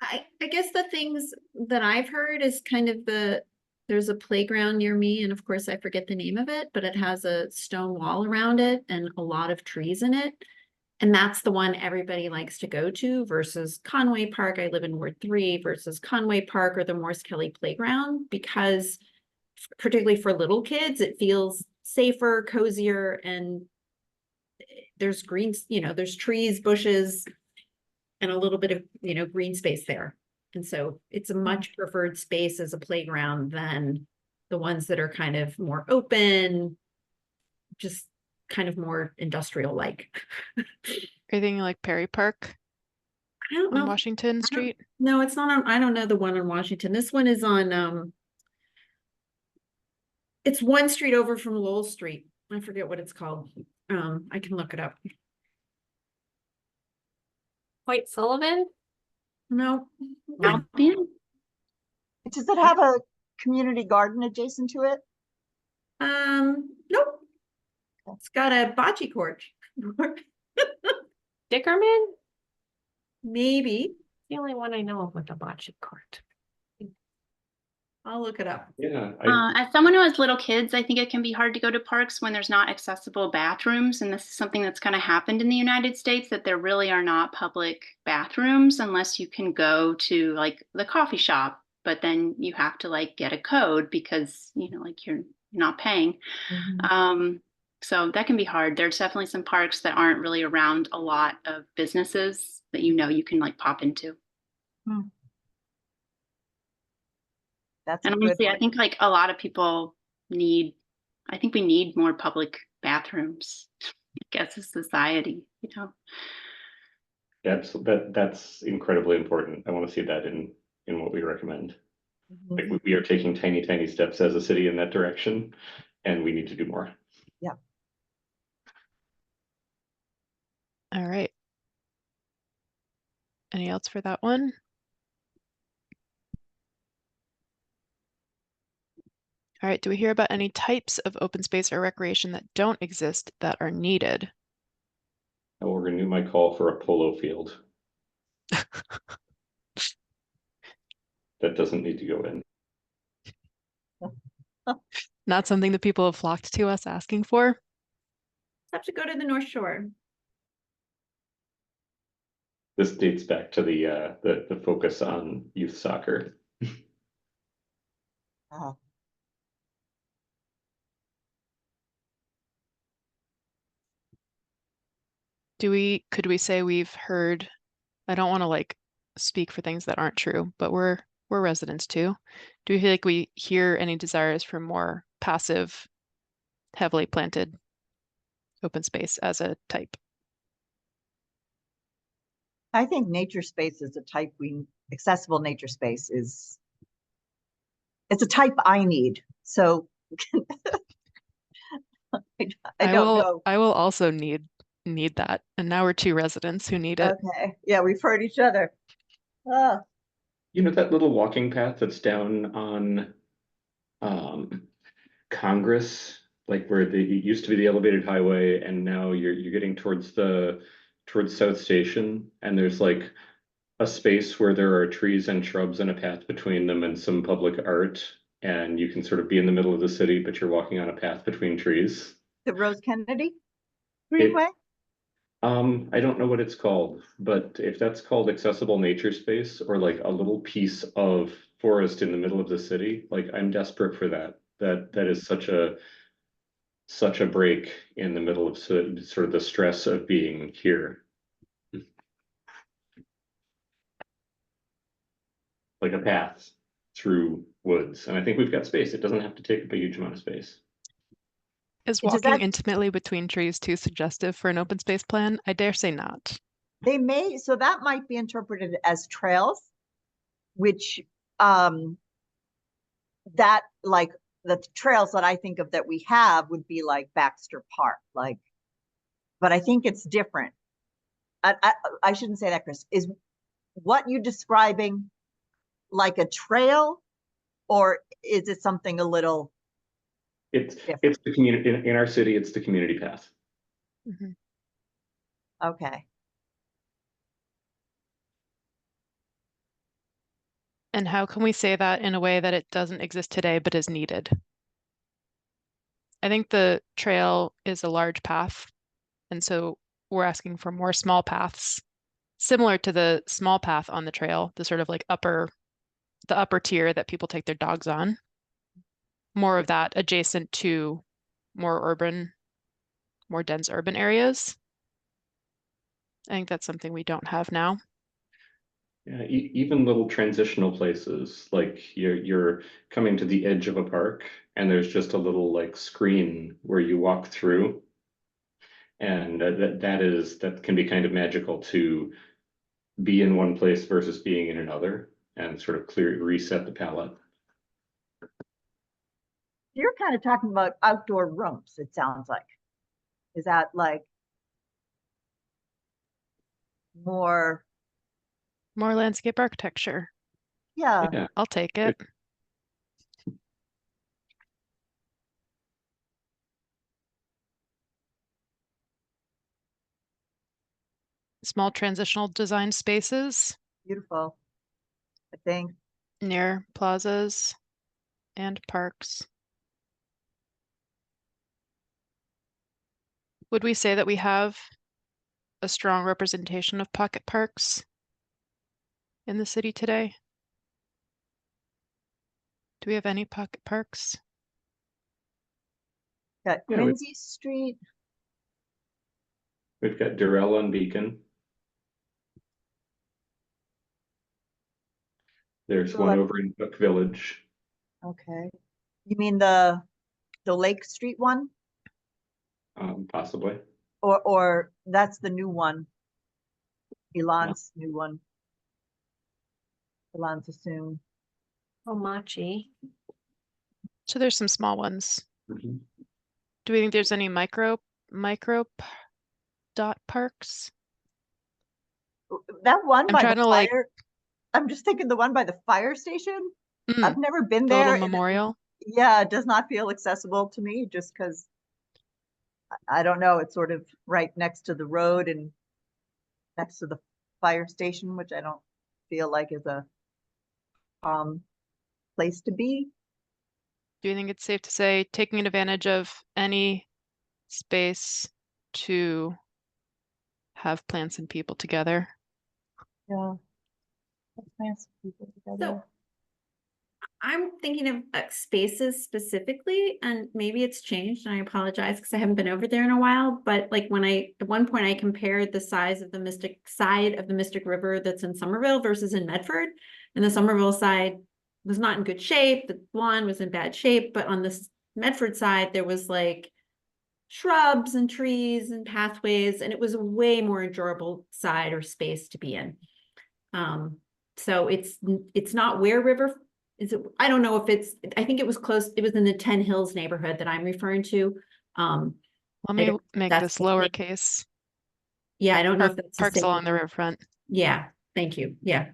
I guess the things that I've heard is kind of there's a playground near me, and of course I forget the name of it, but it has a stone wall around it and a lot of trees in it. And that's the one everybody likes to go to versus Conway Park. I live in Ward 3 versus Conway Park or the Morse Kelly Playground, because particularly for little kids, it feels safer, cozier, and there's greens, there's trees, bushes, and a little bit of, green space there. And so it's a much preferred space as a playground than the ones that are kind of more open, just kind of more industrial like. Are you thinking like Perry Park I don't on know. Washington Street? No, it's not on, I don't know the one on Washington. This one is on, it's one street over from Lowell Street. I forget what it's called. I can look it up. White Sullivan? No. Albion? Does it have a community garden adjacent to it? Nope. It's got a bocce court. Dickerman? Maybe. The only one I know of with a bocce court. I'll look it up. Yeah, As someone who has little kids, I think it can be hard to go to parks when there's not accessible bathrooms. And this is something that's kind of happened in the United States, that there really are not public bathrooms unless you can go to like the coffee shop. But then you have to like get a code because, like you're not paying. So that can be hard. There's definitely some parks that aren't really around a lot of businesses that you can like pop into. That's And a good honestly, I one. think like a lot of people I think we need more public bathrooms, I guess, as society, that's incredibly important. I want to see that in what we recommend. Like we are taking tiny steps as a city in that direction, and we need to do more. Yeah. All right. Any else for that one? All right, do we hear about any types of open space or recreation that don't exist that are needed? I will renew my call for a polo field. That doesn't need to go in. Not something that people have flocked to us asking for? Have to go to the North Shore. This dates back to the focus on youth soccer. Could we say we've heard, I don't want to like speak for things that aren't true, but we're residents too. Do we feel like we hear any desires for more passive, heavily planted open space as a type? I think nature space is a type accessible nature space it's a type I need. So I don't know. I will also need that. And now we're two residents who need it. Okay. Yeah, we've heard each other. Ah. That little walking path that's down on Congress, like where it used to be the elevated highway, and now you're getting towards South Station, and there's like a space where there are trees and shrubs and a path between them and some public art, and you can sort of be in the middle of the city, but you're walking on a path between trees. The Rose Kennedy Greenway? I don't know what it's called, but if that's called accessible nature space or like a little piece of forest in the middle of the city, like I'm desperate for that. That is such a break in the middle of sort of the stress of being here. Like a path through woods. And I think we've got space. It doesn't have to take up a huge amount of space. Is Does walking that- intimately between trees too suggestive for an open space plan? I dare say not. They may, so that might be interpreted as trails, which, that like the trails that I think of that we have would be like Baxter Park, like, but I think it's different. I shouldn't say that, Chris. Is what you describing like a trail, or is it something a little It's different? the community in our city, it's the community path. Mhm. Okay. And how can we say that in a way that it doesn't exist today but is needed? I think the trail is a large path, and so we're asking for more small paths, similar to the small path on the trail, the sort of like the upper tier that people take their dogs on. More of that adjacent to more urban, more dense urban areas. I think that's something we don't have now. Yeah, even little transitional places, like you're coming to the edge of a park and there's just a little like screen where you walk through. And that can be kind of magical to be in one place versus being in another and sort of reset the palette. You're kind of talking about outdoor rooms, it sounds like. Is that like more? More landscape architecture. Yeah. Yeah. I'll take it. Small transitional design spaces Beautiful, I think. near plazas and parks. Would we say that we have a strong representation of pocket parks in the city today? Do we have any pocket parks? Got Yeah, Quincy Street. We've got Durrell on Beacon. There's one over in Book Village. Okay. You mean the Lake Street one? Possibly. Or that's the new one? Elon's new one. Elon's assumed. Omachi. So there's some small ones. Mhm. Do we think there's any micro dot parks? That one I'm by trying the to like fire. I'm just thinking the one by the fire station. Mm, I've never been the little there. and memorial. yeah, it does not feel accessible to me just because I don't know. It's sort of right next to the road and next to the fire station, which I don't feel like is a place to be. Do you think it's safe to say taking advantage of any space to have plants and people together? Yeah. Let's plan some people together. So I'm thinking of spaces specifically, and maybe it's changed, and I apologize because I haven't been over there in a while, but like at one point I compared the size of the Mystic River that's in Somerville versus in Medford, and the Somerville side was not in good shape, the lawn was in bad shape, but on this Medford side, there was like shrubs and trees and pathways, and it was a way more enjoyable side or space to be in. So it's not Ware River. Is it? I don't know if I think it was close. It was in the 10 Hills neighborhood that I'm referring to. Let me make that's this the same. lowercase. Yeah, I don't know if that's the Parks same. along the riverfront. Yeah, thank you. Yeah.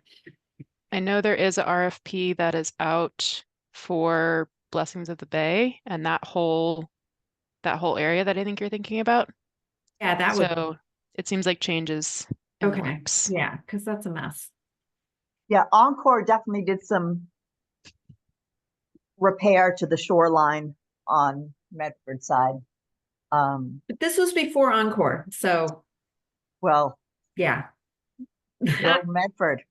I know there is a RFP that is out for Blessings of the Bay and that whole area that I think you're thinking about. Yeah, that would. So it seems like changes in the Okay. works. Yeah, because that's a mess. Yeah, Encore definitely did some repair to the shoreline on Medford side. But this was before Encore, so Well, yeah. go Medford.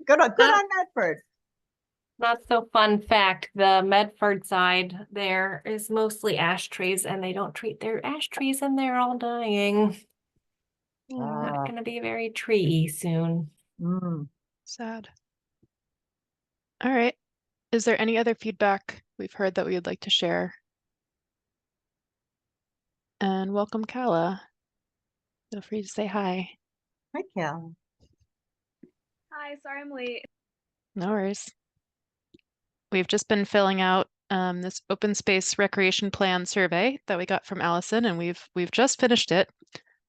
Good on Medford. Not so fun fact, the Medford side there is mostly ash trees and they don't treat their ash trees and they're all dying. Not gonna be very tree soon. Sad. All right. Is there any other feedback we've heard that we would like to share? And welcome, Kala. Feel free to say hi. Hi, Cal. Hi, sorry I'm late. No worries. We've just been filling out this open space recreation plan survey that we got from Allison, and we've just finished it.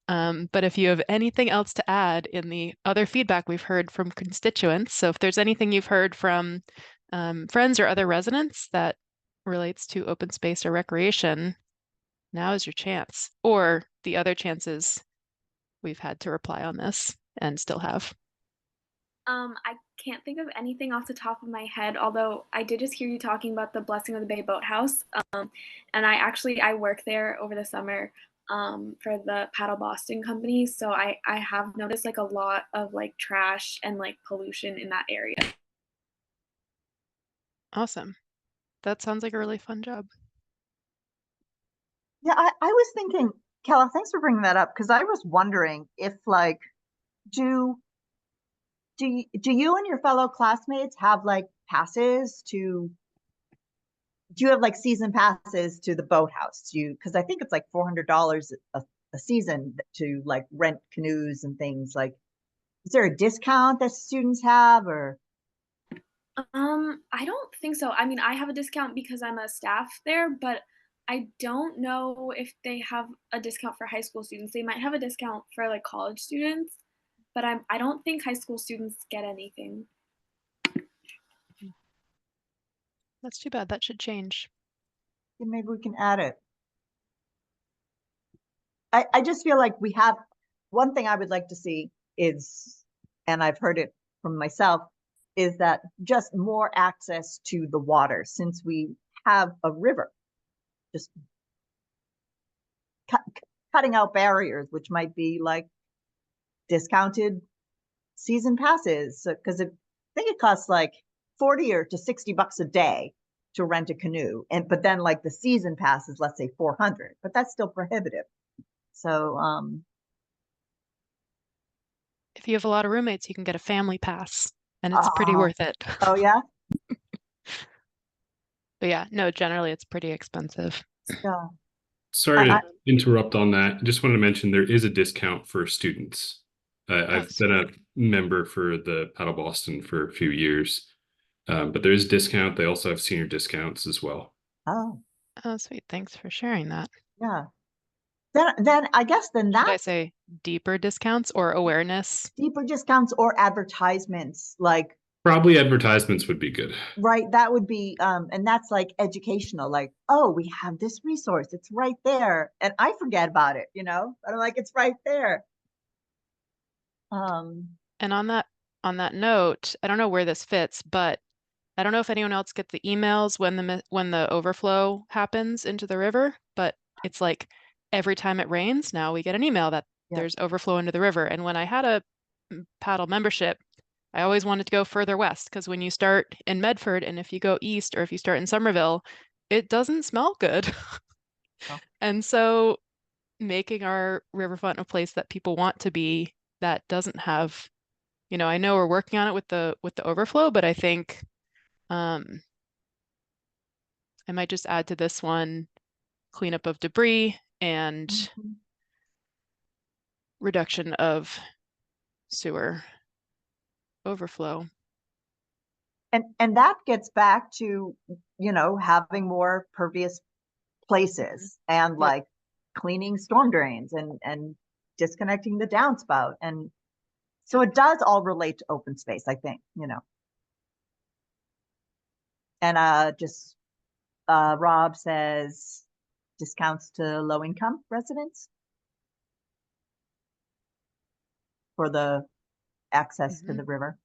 But if you have anything else to add in the other feedback we've heard from constituents, so if there's anything you've heard from friends or other residents that relates to open space or recreation, now is your chance. Or the other chances we've had to reply on this and still have. I can't think of anything off the top of my head, although I did just hear you talking about the Blessing of the Bay Boathouse. And I work there over the summer for the Paddle Boston company. So I have noticed like a lot of like trash and like pollution in that area. Awesome. That sounds like a really fun job. Yeah, I was thinking, Kella, thanks for bringing that up, because I was wondering if like, do you and your fellow classmates have like passes to, do you have like season passes to the boathouse? Because I think it's like $400 a season to like rent canoes and things. Like, is there a discount that students have, or? I don't think so. I mean, I have a discount because I'm a staff there, but I don't know if they have a discount for high school students. They might have a discount for like college students, but I don't think high school students get anything. That's too bad. That should change. Yeah, maybe we can add it. I just feel like we have, one thing I would like to see is, and I've heard it from myself, is that just more access to the water, since we have a river. Just cutting out barriers, which might be like discounted season passes, because I think it costs like 40 or to $60 a day to rent a canoe, but then like the season pass is, let's say, 400, but that's still prohibitive. So if you have a lot of roommates, you can get a family pass, and it's pretty worth it. Oh yeah. But yeah, no, generally it's pretty expensive. Yeah. Sorry to interrupt on that. I just wanted to mention there is a discount for students. I've been a member for the Paddle Boston for a few years, but there is a discount. They also have senior discounts as well. Oh. Oh, sweet. Thanks for sharing that. Yeah. Then I guess then that, should I say deeper discounts or awareness? Deeper discounts or advertisements, like probably advertisements would be good. Right, that would be and that's like educational, like, oh, we have this resource, it's right there, and I forget about it, but I'm like, it's right there. And on that note, I don't know where this fits, but I don't know if anyone else gets the emails when the overflow happens into the river, but it's like every time it rains, now we get an email that there's overflow into the river. And when I had a paddle membership, I always wanted to go further west, because when you start in Medford and if you go east or if you start in Somerville, it doesn't smell good. Oh. And so making our riverfront a place that people want to be, that doesn't have, I know we're working on it with the overflow, but I think I might just add to this one cleanup of debris and reduction of sewer overflow. And that gets back to, having more pervious places and like cleaning storm drains and disconnecting the downspout. And so it does all relate to open space, I think, And just Rob says discounts to low income residents for the access to the river.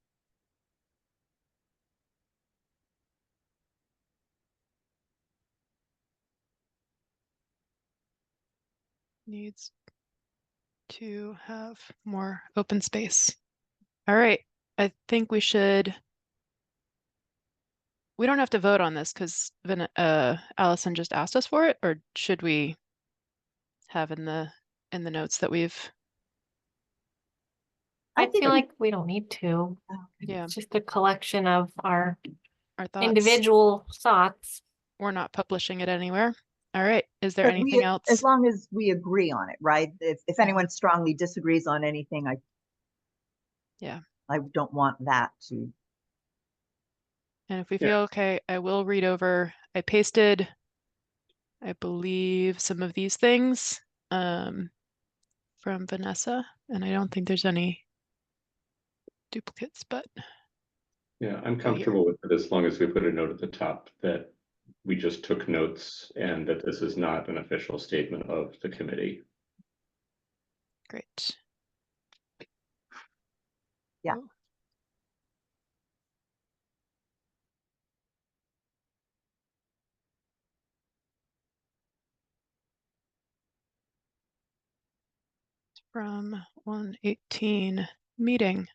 Needs to have more open space. All right, I think we don't have to vote on this because Allison just asked us for it, or should we have in the notes that we've? I feel like we don't need to. Yeah. It's just a collection of our thoughts. Individual thoughts. We're not publishing it anywhere. All right. Is there But anything as else? long as we agree on it, right? If anyone strongly disagrees on anything, Yeah. I don't want that to. And if we feel okay, I will read over. I pasted, I believe, some of these things from Vanessa, and I don't think there's any duplicates, but Yeah, I'm oh, here. comfortable with it as long as we put a note at the top that we just took notes and that this is not an official statement of the committee. Great. Yeah. Oh. From 118 meeting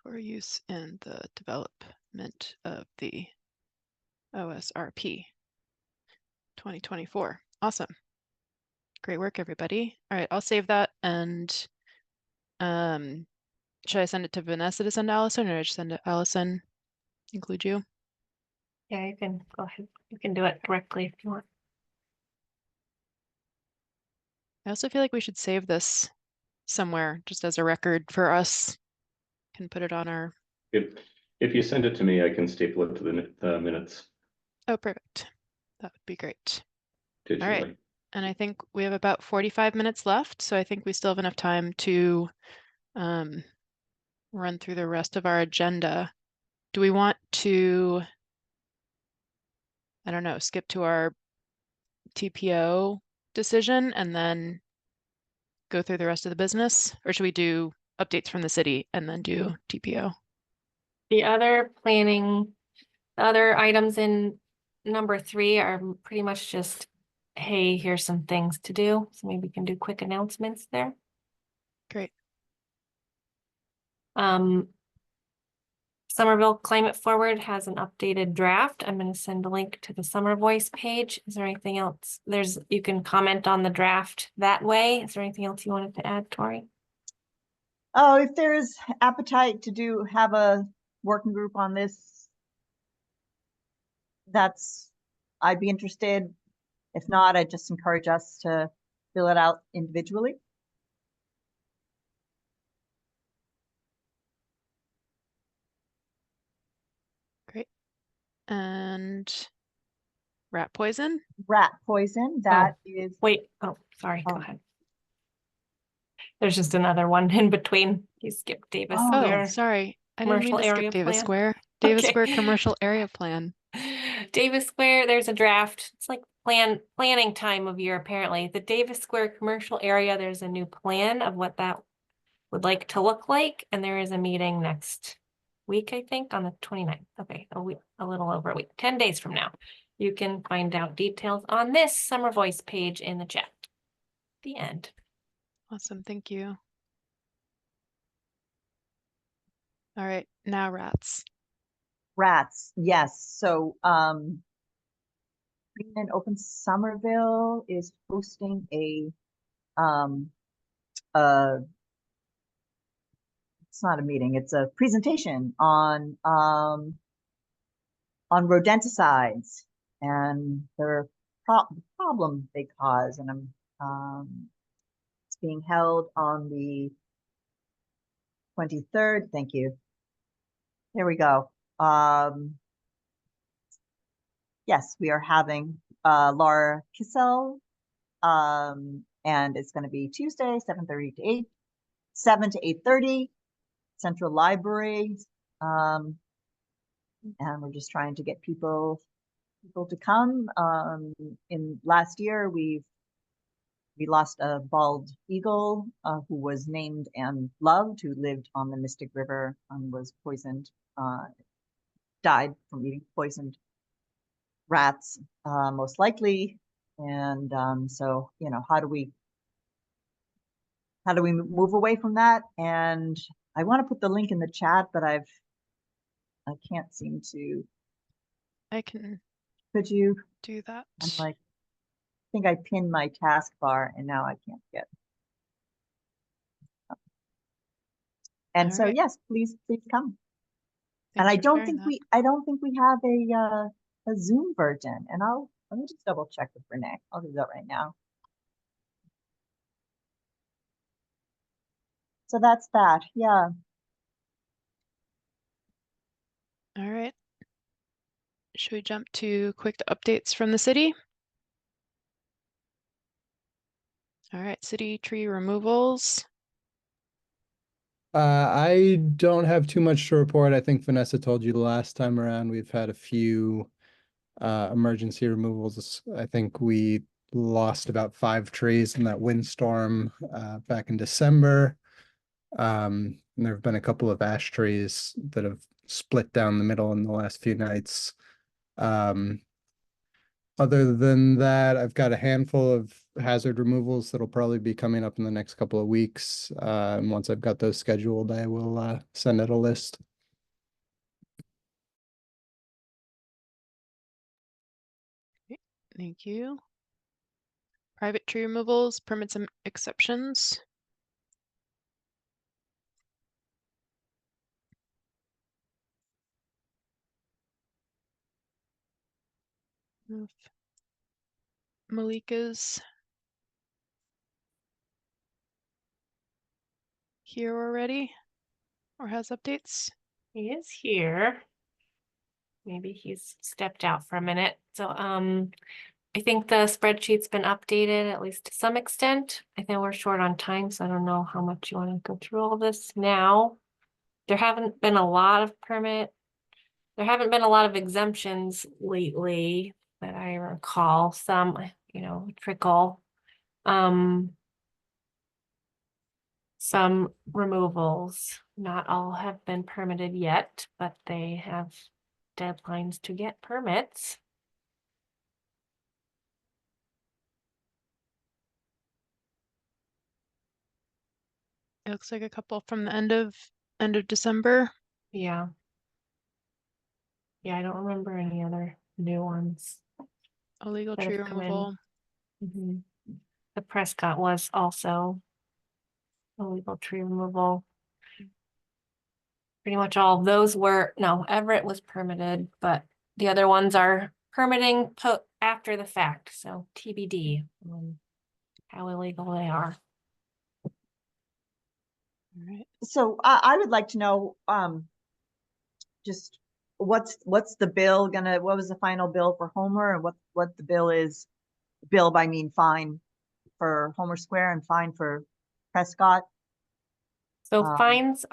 for use in the development of the OSRP 2024. Awesome. Great work, everybody. All right, I'll save that. And should I send it to Vanessa to send to Allison, or just send it to Allison, include you? Yeah, you can go ahead. You can do it directly if you want. I also feel like we should save this somewhere just as a record for us. Can put it on our. If you send it to me, I can staple it to the minutes Oh, perfect. That would be great. digitally. All right. And I think we have about 45 minutes left, so I think we still have enough time to run through the rest of our agenda. Do we want to, I don't know, skip to our TPO decision and then go through the rest of the business? Or should we do updates from the city and then do TPO? The other items in number 3 are pretty much just, hey, here's some things to do. So maybe we can do quick announcements there. Great. Somerville Climate Forward has an updated draft. I'm going to send a link to the Summer Voice page. Is there anything else? You can comment on the draft that way. Is there anything else you wanted to add, Tori? Oh, if there's appetite to have a working group on this, I'd be interested. If not, I'd just encourage us to fill it out individually. Great. And rat poison? Rat poison, that is. Wait, sorry, go ahead. There's just another one in between. You skipped Davis Square. Sorry. I didn't mean Commercial to skip area Davis plan. Square. Davis Okay. Square commercial area plan. Davis Square, there's a draft. It's like planning time of year, apparently. The Davis Square commercial area, there's a new plan of what that would like to look like. And there is a meeting next week, I think, on the 29th. Okay, a little over a week, 10 days from now. You can find out details on this Summer Voice page in the chat. The end. Awesome, thank you. All right, now rats. Rats, yes. So Green and Open Somerville is hosting it's not a meeting, it's a presentation on rodenticides and their problem they cause. And it's being held on the 23rd. Thank you. There we go. Yes, we are having Laura Kissel, and it's going to be Tuesday, 7 to 8:30, Central Library. And we're just trying to get people to come. In last year, we lost a bald eagle who was named and loved, who lived on the Mystic River and was poisoned, died from eating poisoned rats, most likely. And so, how do we move away from that? And I want to put the link in the chat, but I can't seem to. I can. Could you do that? I'm like, I think I pinned my taskbar and now I can't get. And so, yes, please come. Thanks and I for don't sharing think that. I don't think we have a Zoom version, and let me just double check with Renee. I'll do that right now. So that's that, yeah. All right. Should we jump to quick updates from the city? All right, city tree removals. I don't have too much to report. I think Vanessa told you the last time around, we've had a few emergency removals. I think we lost about 5 trees in that windstorm back in December. And there have been a couple of ash trees that have split down the middle in the last few nights. Other than that, I've got a handful of hazard removals that'll probably be coming up in the next couple of weeks. And once I've got those scheduled, I will send out a list. Thank you. Private tree removals, permits and exceptions. If Malika's here already or has updates. He is here. Maybe he's stepped out for a minute. So I think the spreadsheet's been updated at least to some extent. I think we're short on time, so I don't know how much you want to go through all this now. There haven't been a lot of exemptions lately that I recall. Some, trickle. Some removals, not all have been permitted yet, but they have deadlines to get permits. It looks like a couple from the end of December. Yeah. Yeah, I don't remember any other new ones. Illegal that tree have come in. removal. The Prescott was also illegal tree removal. Pretty much all of those were, no, Everett was permitted, but the other ones are permitting after the fact, so TBD on how illegal they are. All right. So I would like to know, just what's the bill gonna, what was the final bill for Homer, and what the bill is? Bill, I mean fine for Homer Square and fine for Prescott. So fines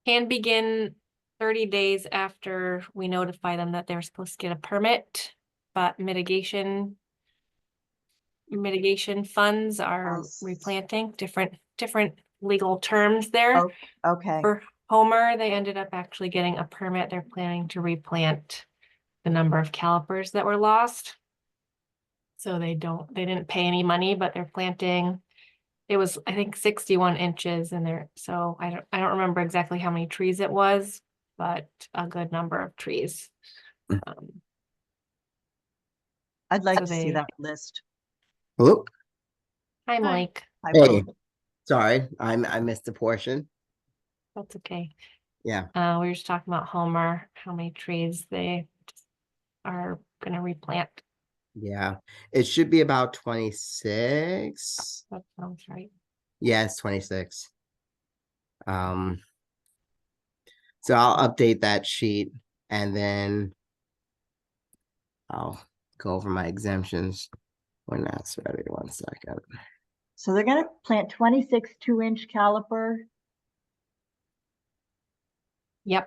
can begin 30 days after we notify them that they're supposed to get a permit, but mitigation funds are replanting, different legal terms there. Oh, okay. For Homer, they ended up actually getting a permit. They're planning to replant the number of calipers that were lost. So they didn't pay any money, but they're planting. It was, I think, 61 inches in there. So I don't remember exactly how many trees it was, but a good number of trees. I'd like to see that list. Hello? Hi, Mike. Hi, Hey, Will. sorry, I missed a portion. That's okay. Yeah. We were just talking about Homer, how many trees they are going to replant. Yeah, it should be about 26. That sounds right. Yes, 26. So I'll update that sheet and then I'll go over my exemptions when that's ready. 1 second. So they're gonna plant 26 2-inch caliper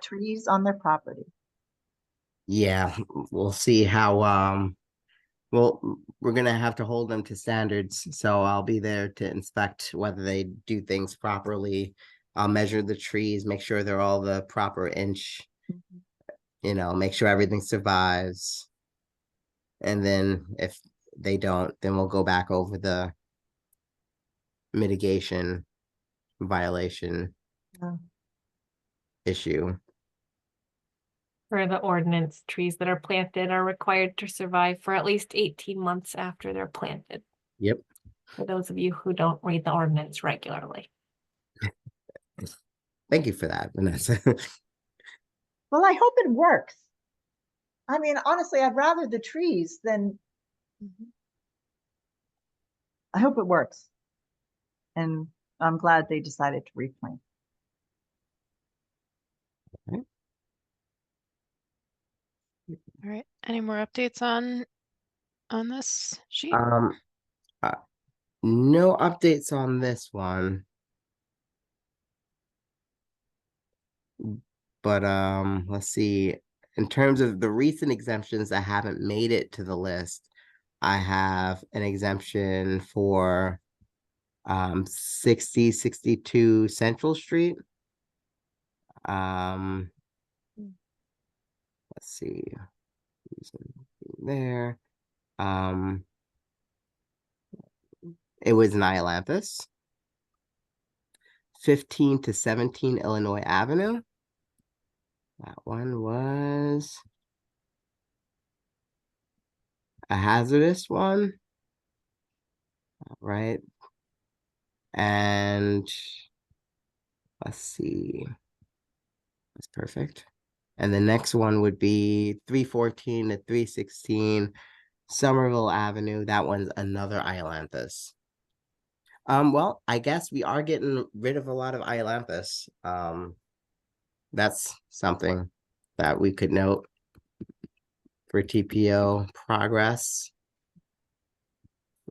trees on their property. Yeah, we'll see how well, we're gonna have to hold them to standards, so I'll be there to inspect whether they do things properly. I'll measure the trees, make sure they're all the proper inch, make sure everything survives. And then if they don't, then we'll go back over the mitigation violation issue. For the ordinance, trees that are planted are required to survive for at least 18 months after they're planted. Yep. For those of you who don't read the ordinance regularly. Thank you for that, Vanessa. Well, I hope it works. I mean, honestly, I'd rather the trees than. I hope it works. And I'm glad they decided to replant. All right. Any more updates on this sheet? Uh, no updates on this one. But let's see. In terms of the recent exemptions that haven't made it to the list, I have an exemption for 6062 Central Street. Let's see. There. It was an Ialanthus. 15 to 17 Illinois Avenue. That one was a hazardous one, right? And let's see. That's perfect. And the next one would be 314 to 316 Somerville Avenue. That one's another Ialanthus. Well, I guess we are getting rid of a lot of Ialanthus. That's something that we could note for TPO progress.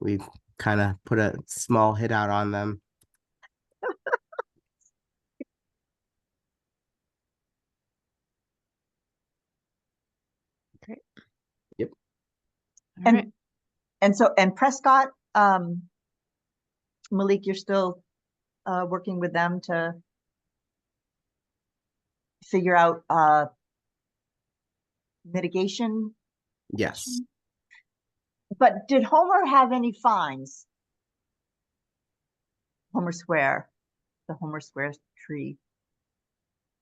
We've kind of put a small hit out on them. Great. Yep. All right. And Prescott, Malik, you're still working with them to figure out mitigation. Yes. But did Homer have any fines? Homer Square, the Homer Square tree.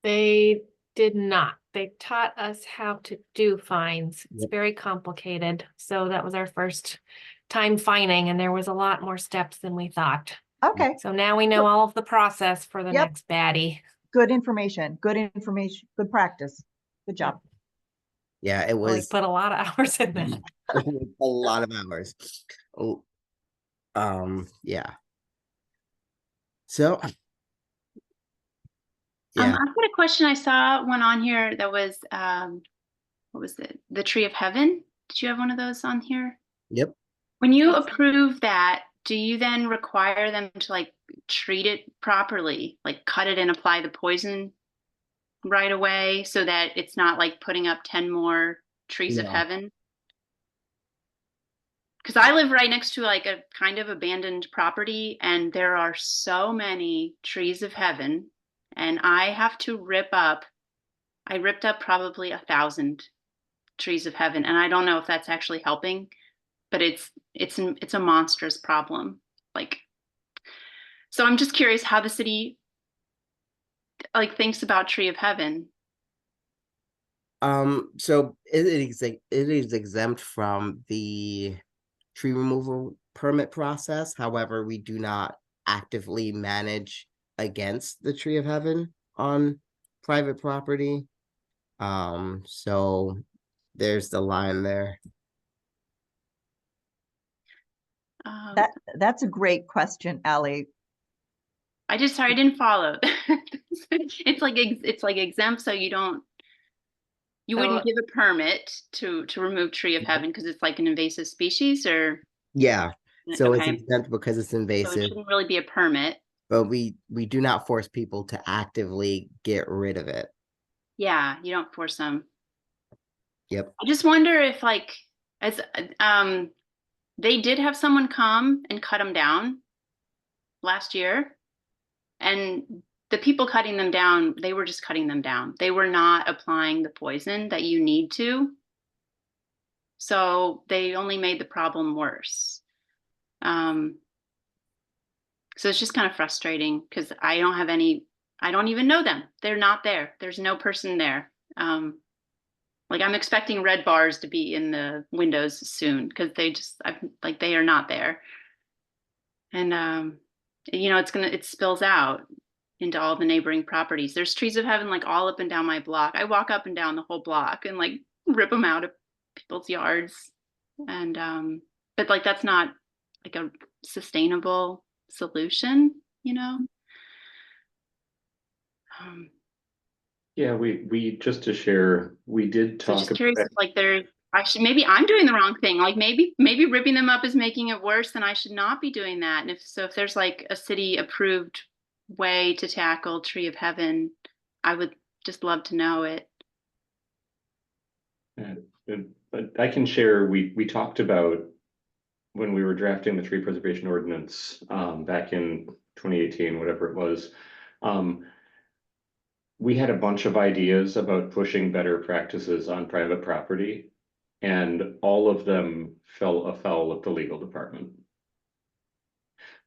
They did not. They taught us how to do fines. It's Yep. very complicated. So that was our first time fining, and there was a lot more steps than we thought. Okay. So now we know all of the process for the Yep. next baddie. Good information, good practice. Good job. Yeah, it We was put a lot of hours in that. a lot of hours. Oh, yeah. So, yeah. I've got a question. I saw one on here that was, what was it? The Tree of Heaven. Did you have one of those on here? Yep. When you approve that, do you then require them to like treat it properly, like cut it and apply the poison right away so that it's not like putting up 10 more trees of No. heaven? Because I live right next to like a kind of abandoned property, and there are so many trees of heaven, and I have to I ripped up probably 1,000 trees of heaven, and I don't know if that's actually helping, but it's a monstrous problem. Like, so I'm just curious how the city like thinks about tree of heaven. So it is exempt from the tree removal permit process. However, we do not actively manage against the Tree of Heaven on private property. So there's the line there. That's a great question, Allie. I didn't follow. It's like exempt, so you wouldn't give a permit to remove tree of heaven because it's like an invasive species, or Yeah. So it's okay. exempt because it's So it invasive, shouldn't really be a permit. but we do not force people to actively get rid of it. Yeah, you don't force them. Yep. I just wonder if like as they did have someone come and cut them down last year, and the people cutting them down, they were just cutting them down. They were not applying the poison that you need to. So they only made the problem worse. So it's just kind of frustrating because I don't even know them. They're not there. There's no person there. Like I'm expecting red bars to be in the windows soon because they are not there. And it spills out into all the neighboring properties. There's trees of heaven like all up and down my block. I walk up and down the whole block, and like rip them out of people's yards. And but like that's not like a sustainable solution, you know. Yeah, we just to share, we did So talk just about curious it. if like there actually maybe I'm doing the wrong thing. Like maybe ripping them up is making it worse, and I should not be doing that. And if so, if there's like a city approved way to tackle Tree of Heaven, I would just love to know it. But I can share, we talked about when we were drafting the tree preservation ordinance back in 2018, whatever it was. We had a bunch of ideas about pushing better practices on private property, and all of them fell afoul of the legal department,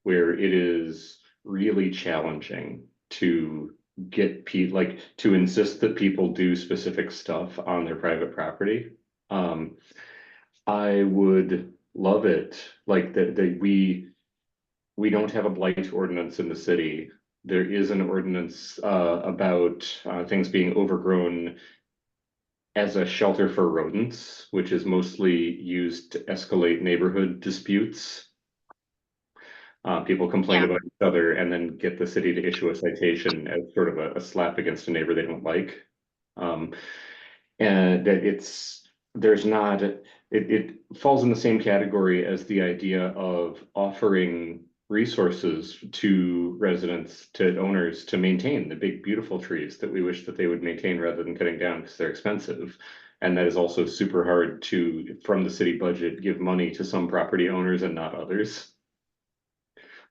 where it is really challenging to get people, like, to insist that people do specific stuff on their private property. I would love it, like that we don't have a blight ordinance in the city. There is an ordinance about things being overgrown as a shelter for rodents, which is mostly used to escalate neighborhood disputes. People complain about each other and then get the city to issue a citation as sort of a slap against a neighbor they don't like. And that there's not, it falls in the same category as the idea of offering resources to residents, to owners, to maintain the big, beautiful trees that we wish that they would maintain rather than cutting down because they're expensive. And that is also super hard to, from the city budget, give money to some property owners and not others.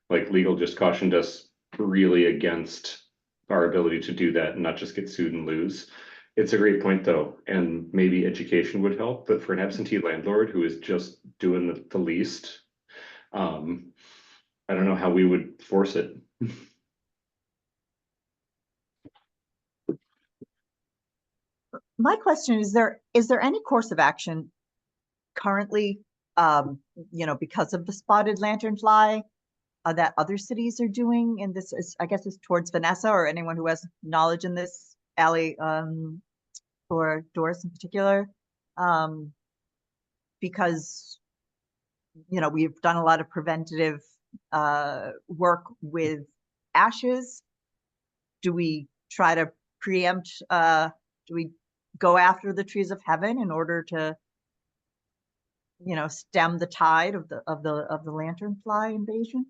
Like legal just cautioned us really against our ability to do that and not just get sued and lose. It's a great point though, and maybe education would help, but for an absentee landlord who is just doing the least, I don't know how we would force it. My question is there any course of action currently, because of the spotted lanternfly that other cities are doing? And this is, I guess, is towards Vanessa or anyone who has knowledge in this alley, or Doris in particular, because we've done a lot of preventative work with ashes. Do we try to preempt? Do we go after the trees of heaven in order to, stem the tide of the lanternfly invasion?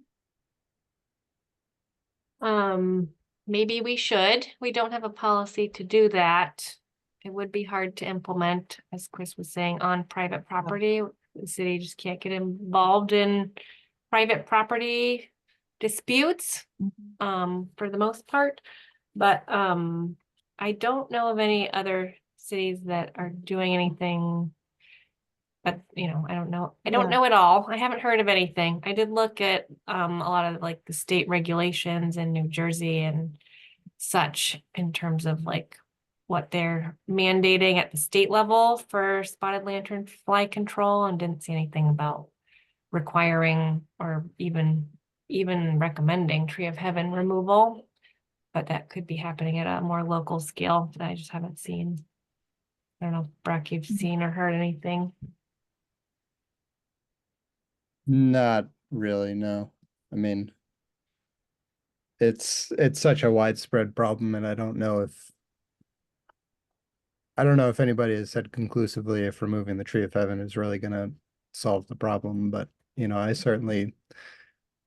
Maybe we should. We don't have a policy to do that. It would be hard to implement, as Chris was saying, on private property. The city just can't get involved in private property disputes, for the most part. But I don't know of any other cities that are doing anything. But I don't know. I don't know at all. I haven't heard of anything. I did look at a lot of like the state regulations in New Jersey and such in terms of like what they're mandating at the state level for spotted lanternfly control, and didn't see anything about requiring or even recommending tree of heaven removal. But that could be happening at a more local scale that I just haven't seen. I don't know, Brock, you've seen or heard anything? Not really, no. I mean, it's such a widespread problem, and I don't know if anybody has said conclusively if removing the tree of heaven is really gonna solve the problem, but I certainly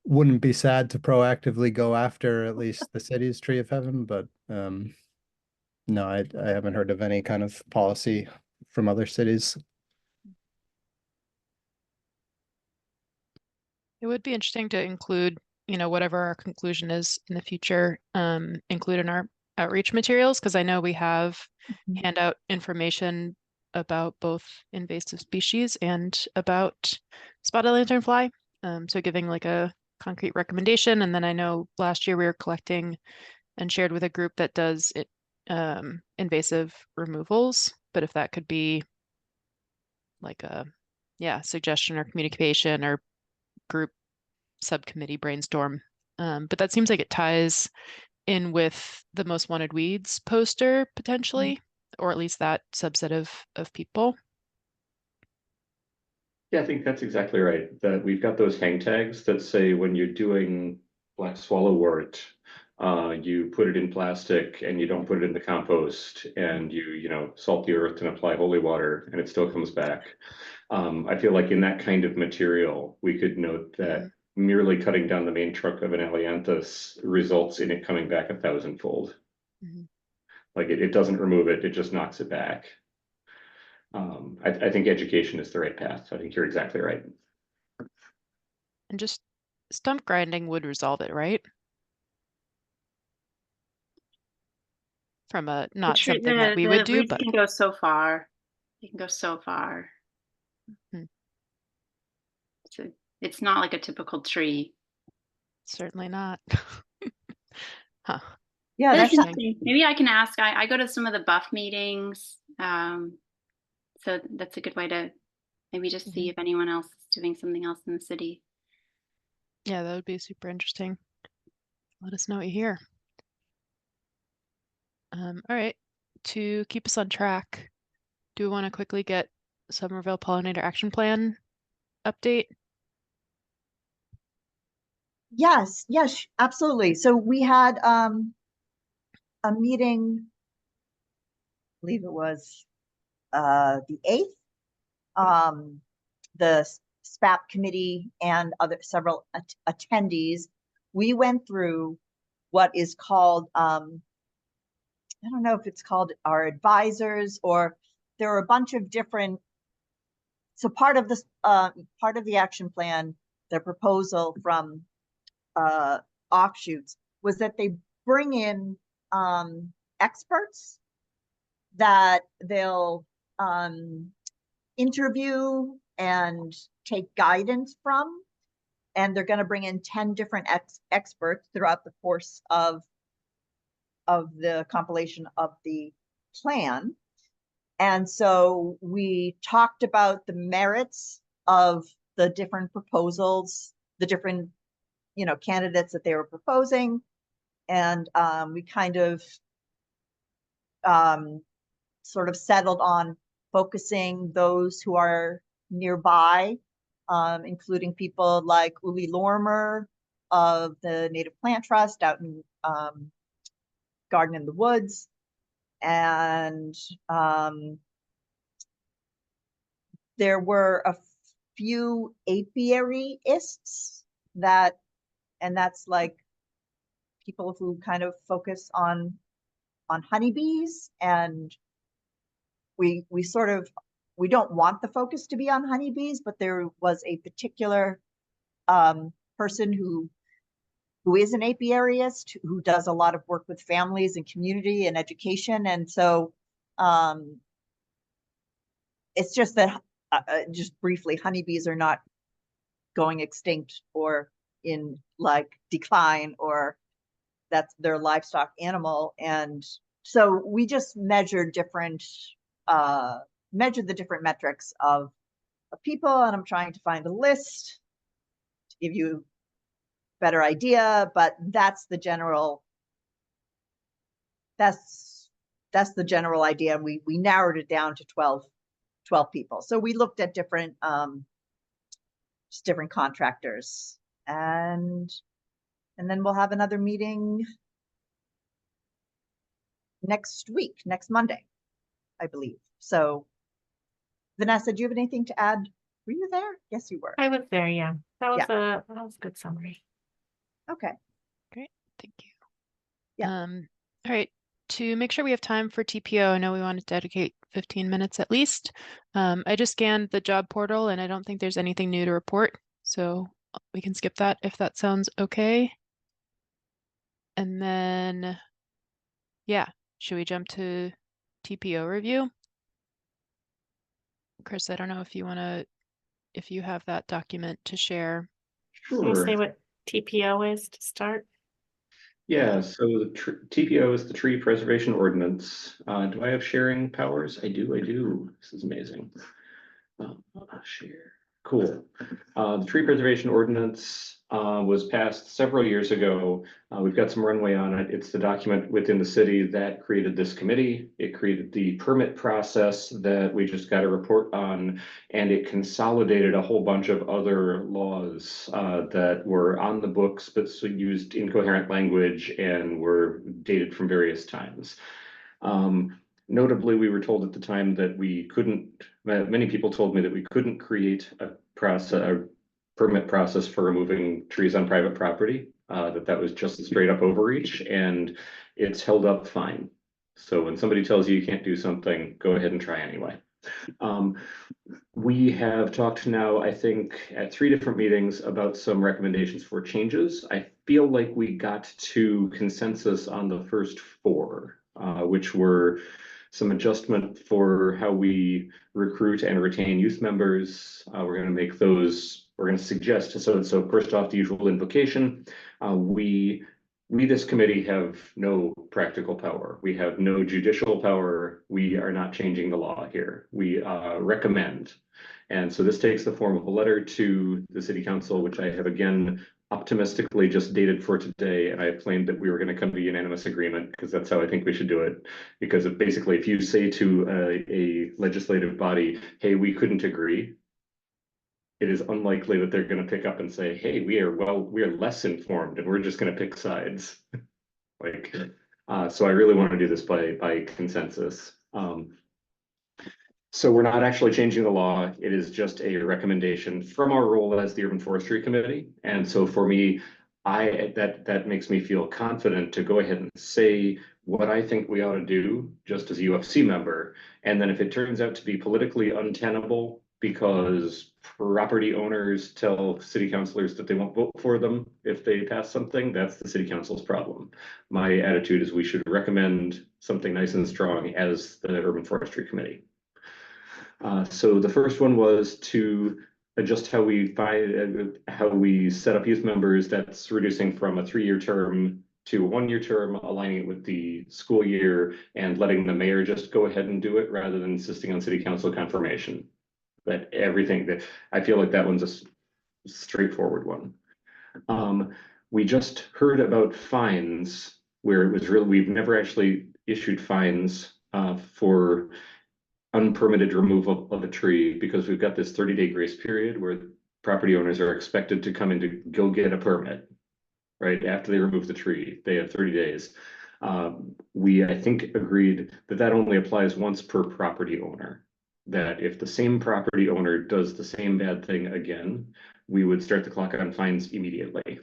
wouldn't be sad to proactively go after at least the city's tree of heaven, but no, I haven't heard of any kind of policy from other cities. It would be interesting to include, whatever our conclusion is in the future, include in our outreach materials, because I know we have handout information about both invasive species and about spotted lanternfly. So giving like a concrete recommendation. And then I know last year we were collecting and shared with a group that does it, invasive removals. But if that could be like a, suggestion or communication or group subcommittee brainstorm. But that seems like it ties in with the most wanted weeds poster potentially. or at least that subset of people. Yeah, I think that's exactly right. That we've got those hang tags that say when you're doing black swallowwort, you put it in plastic and you don't put it in the compost, and you salt the earth and apply holy water, and it still comes back. I feel like in that kind of material, we could note that merely cutting down the main trunk of an Ailanthus results in it coming back 1,000-fold. Like it doesn't remove it, it just knocks it back. I think education is the right path. I think you're exactly right. And just stump grinding would resolve it, right? From not something that we would The do, roots but can go so far. You can go so far. It's not like a typical tree. Certainly not. Huh. Yeah, That's that's interesting. Maybe I can ask. I go to some of the buff meetings. So that's a good way to maybe just see if anyone else is doing something else in the city. Yeah, that would be super interesting. Let us know what you hear. All right. To keep us on track, do we want to quickly get Somerville Pollinator Action Plan update? yes, absolutely. So we had a meeting, I believe it was the 8th. The SPAP committee and several attendees, we went through what is called, I don't know if it's called our advisors, or there are a bunch of different. So part of this, part of the action plan, the proposal from offshoots was that they bring in experts that they'll interview and take guidance from, and they're going to bring in 10 different experts throughout the course of the compilation of the plan. And so we talked about the merits of the different proposals, the different candidates that they were proposing, and we kind of sort of settled on focusing those who are nearby, including people like Uli Lorimer of the Native Plant Trust out in Garden in the Woods, and there were a few apiaryists and that's like people who kind of focus on honeybees, and we don't want the focus to be on honeybees, but there was a particular person who is an apiarist who does a lot of work with families and community and education, and so it's just that just briefly, honeybees are not going extinct or in like decline, or that's their livestock animal. And so we just measured the different metrics of people, and I'm trying to find a list to give you a better idea, but that's the general idea. We narrowed it down to 12 people. So we looked at different contractors, and then we'll have another meeting next Monday, I believe. So Vanessa, do you have anything to add? Were you there? Yes, you were. I was there, yeah. That was a good summary. Okay. Great, thank you. Yeah. All right, to make sure we have time for TPO, I know we want to dedicate 15 minutes at least. I just scanned the job portal and I don't think there's anything new to report, so we can skip that if that sounds okay. And then, yeah, should we jump to TPO review? Chris, I don't know if you have that document to share. Can you say what TPO is to start? Yeah, so the TPO is the Tree Preservation Ordinance. Do I have sharing powers? I do. This is amazing. Share. Cool. The tree preservation ordinance was passed several years ago. We've got some runway on it. It's the document within the city that created this committee. It created the permit process that we just got a report on, and it consolidated a whole bunch of other laws that were on the books but used incoherent language and were dated from various times. Notably, we were told at the time that we couldn't, many people told me that we couldn't create a permit process for removing trees on private property, that was just a straight up overreach, and it's held up fine. So when somebody tells you you can't do something, go ahead and try anyway. We have talked now, I think, at 3 different meetings about some recommendations for changes. I feel like we got to consensus on the first 4, which were some adjustment for how we recruit and retain youth members. We're going to make those, we're going to suggest, so first off, the usual invocation. We, this committee, have no practical power. We have no judicial power. We are not changing the law here. We recommend. And so this takes the form of a letter to the city council, which I have again optimistically just dated for today, and I claimed that we were going to come to unanimous agreement because that's how I think we should do it. Because basically, if you say to a legislative body, hey, we couldn't agree, it is unlikely that they're going to pick up and say, hey, we are less informed and we're just going to pick sides. Like, so I really want to do this by consensus. So we're not actually changing the law. It is just a recommendation from our role as the Urban Forestry Committee. And so for me, that makes me feel confident to go ahead and say what I think we ought to do just as a UFC member. And then if it turns out to be politically untenable because property owners tell city councilors that they won't vote for them if they pass something, that's the city council's problem. My attitude is we should recommend something nice and strong as the Urban Forestry Committee. So the first one was to adjust how we set up youth members. That's reducing from a 3-year term to a 1-year term, aligning it with the school year, and letting the mayor just go ahead and do it rather than insisting on city council confirmation. That everything that I feel like that one's a straightforward one. We just heard about fines where it was really, we've never actually issued fines for unpermitted removal of a tree because we've got this 30-day grace period where property owners are expected to come in to go get a permit, right? After they remove the tree, they have 30 days. We, I think, agreed that that only applies once per property owner. That if the same property owner does the same bad thing again, we would start the clock on fines immediately.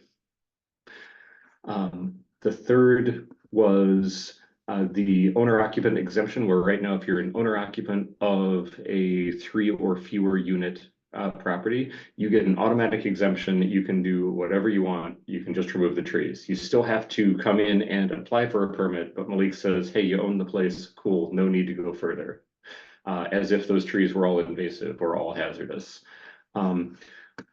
The third was the owner occupant exemption, where right now, if you're an owner occupant of a 3 or fewer unit property, you get an automatic exemption. You can do whatever you want. You can just remove the trees. You still have to come in and apply for a permit, but Malik says, hey, you own the place. Cool. No need to go further. As if those trees were all invasive or all hazardous.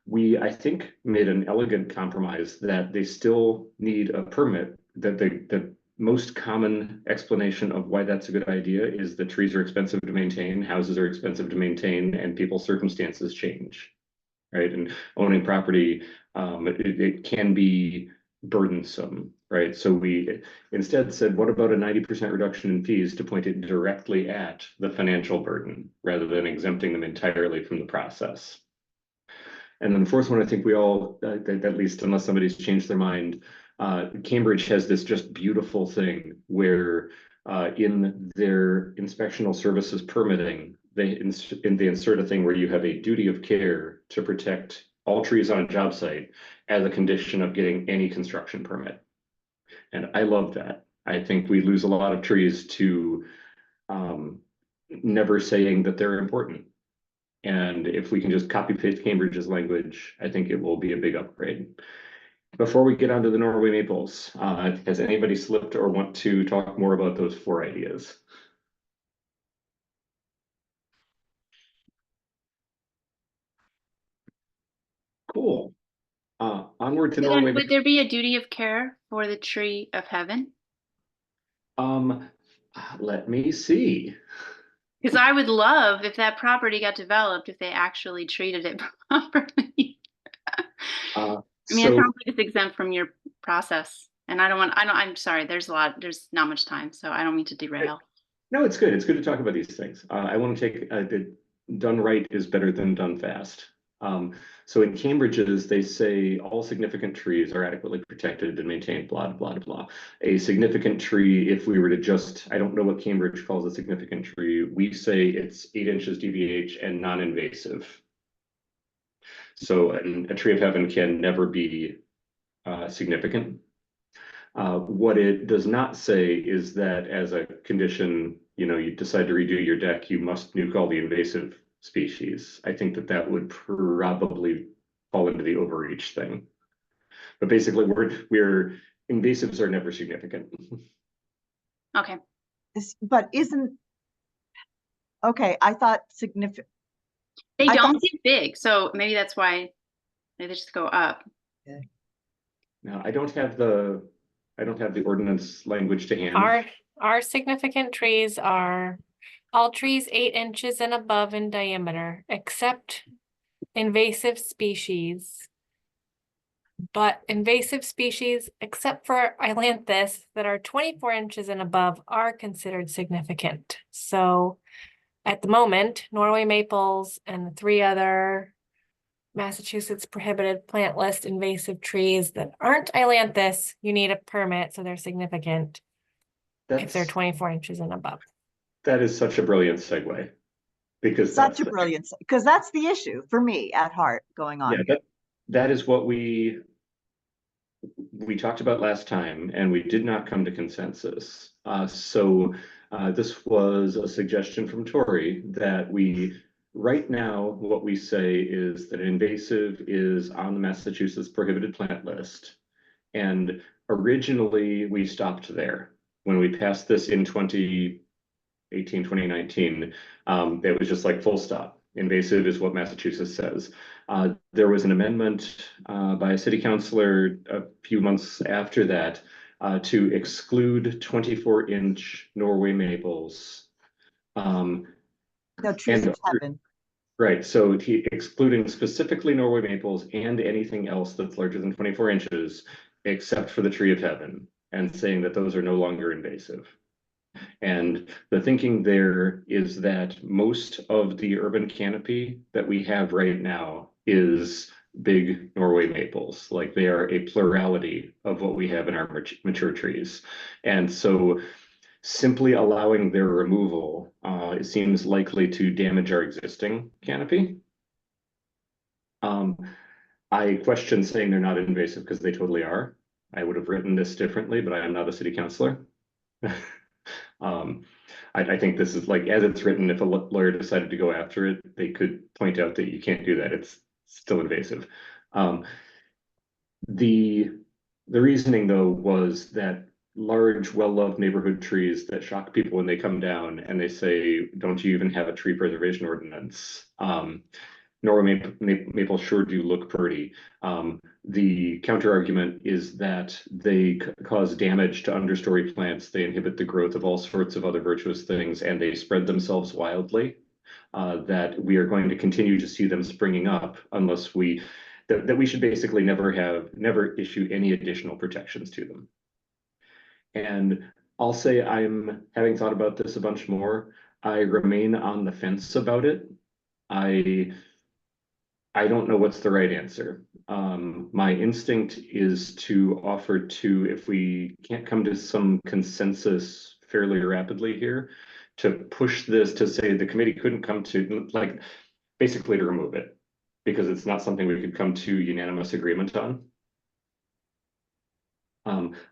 We, I think, made an elegant compromise that they still need a permit. That the most common explanation of why that's a good idea is that trees are expensive to maintain, houses are expensive to maintain, and people's circumstances change, right? And owning property, it can be burdensome, right? So we instead said, what about a 90% reduction in fees to point it directly at the financial burden rather than exempting them entirely from the process? And then the fourth one, I think we all, at least unless somebody's changed their mind, Cambridge has this just beautiful thing where in their inspectional services permitting, they insert a thing where you have a duty of care to protect all trees on a job site as a condition of getting any construction permit. And I love that. I think we lose a lot of trees to never saying that they're important. And if we can just copy paste Cambridge's language, I think it will be a big upgrade. Before we get onto the Norway maples, has anybody slipped or want to talk more about those 4 ideas? Cool. Onward to Norway. Would there be a duty of care for the tree of heaven? Let me see. Because I would love if that property got developed, if they actually treated it properly. I mean, it So sounds like it's exempt from your process. And I'm sorry, there's not much time, so I don't mean to derail. no, it's good. It's good to talk about these things. I want to take done right is better than done fast. So in Cambridge's, they say all significant trees are adequately protected and maintained, blah, blah, blah. A significant tree, if we were to just, I don't know what Cambridge calls a significant tree, we say it's 8 inches DBH and non-invasive. So a tree of heaven can never be significant. What it does not say is that as a condition, you decide to redo your deck, you must nuke all the invasive species. I think that would probably fall into the overreach thing. But basically, we're invasives are never significant. Okay. But okay, I thought significant. They don't get big, so maybe that's why they just go up. Now, I don't have the ordinance language to hand. Our significant trees are all trees 8 inches and above in diameter, except invasive species. But invasive species, except for Ailanthus, that are 24 inches and above are considered significant. So at the moment, Norway maples and the 3 other Massachusetts prohibited plant list invasive trees that aren't Ailanthus, you need a permit, so they're significant if they're 24 inches and above. That is such a brilliant segue. Because that's the issue for me at heart going on. Yeah, that is what we talked about last time, and we did not come to consensus. So this was a suggestion from Tori that right now, what we say is that invasive is on the Massachusetts prohibited plant list. And originally we stopped there. When we passed this in 2018, 2019, it was just like full stop. Invasive is what Massachusetts says. There was an amendment by a city councilor a few months after that to exclude 24-inch Norway maples. No, trees of heaven. Right, so excluding specifically Norway maples and anything else that's larger than 24 inches, except for the tree of heaven, and saying that those are no longer invasive. And the thinking there is that most of the urban canopy that we have right now is big Norway maples. Like they are a plurality of what we have in our mature trees. And so simply allowing their removal it seems likely to damage our existing canopy. I question saying they're not invasive because they totally are. I would have written this differently, but I am not a city councilor. I think this is like, as it's written, if a lawyer decided to go after it, they could point out that you can't do that. It's still invasive. The reasoning, though, was that large, well-loved neighborhood trees that shock people when they come down and they say, don't you even have a tree preservation ordinance? Norway maples sure do look pretty. The counter argument is that they cause damage to understory plants. They inhibit the growth of all sorts of other virtuous things, and they spread themselves wildly. That we are going to continue to see them springing up unless we should basically never issue any additional protections to them. And I'll say, I'm having thought about this a bunch more. I remain on the fence about it. I don't know what's the right answer. My instinct is to offer to, if we can't come to some consensus fairly rapidly here, to push this to say the committee couldn't come to, like, basically to remove it, because it's not something we could come to unanimous agreement on.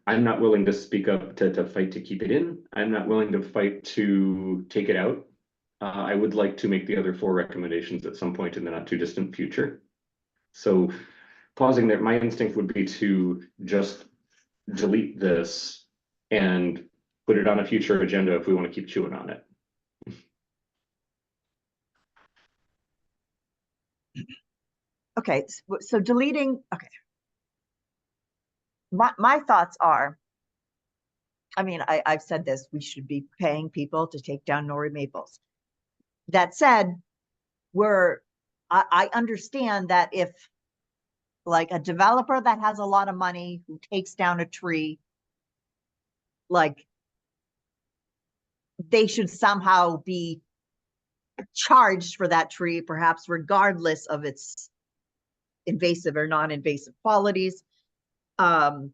I'm not willing to speak up to fight to keep it in. I'm not willing to fight to take it out. I would like to make the other 4 recommendations at some point in the not too distant future. So pausing there, my instinct would be to just delete this and put it on a future agenda if we want to keep chewing on it. Okay, so deleting, okay. My thoughts are, I mean, I've said this, we should be paying people to take down Norway maples. that said, I understand that if like a developer that has a lot of money who takes down a tree, like they should somehow be charged for that tree, perhaps regardless of its invasive or non-invasive qualities. But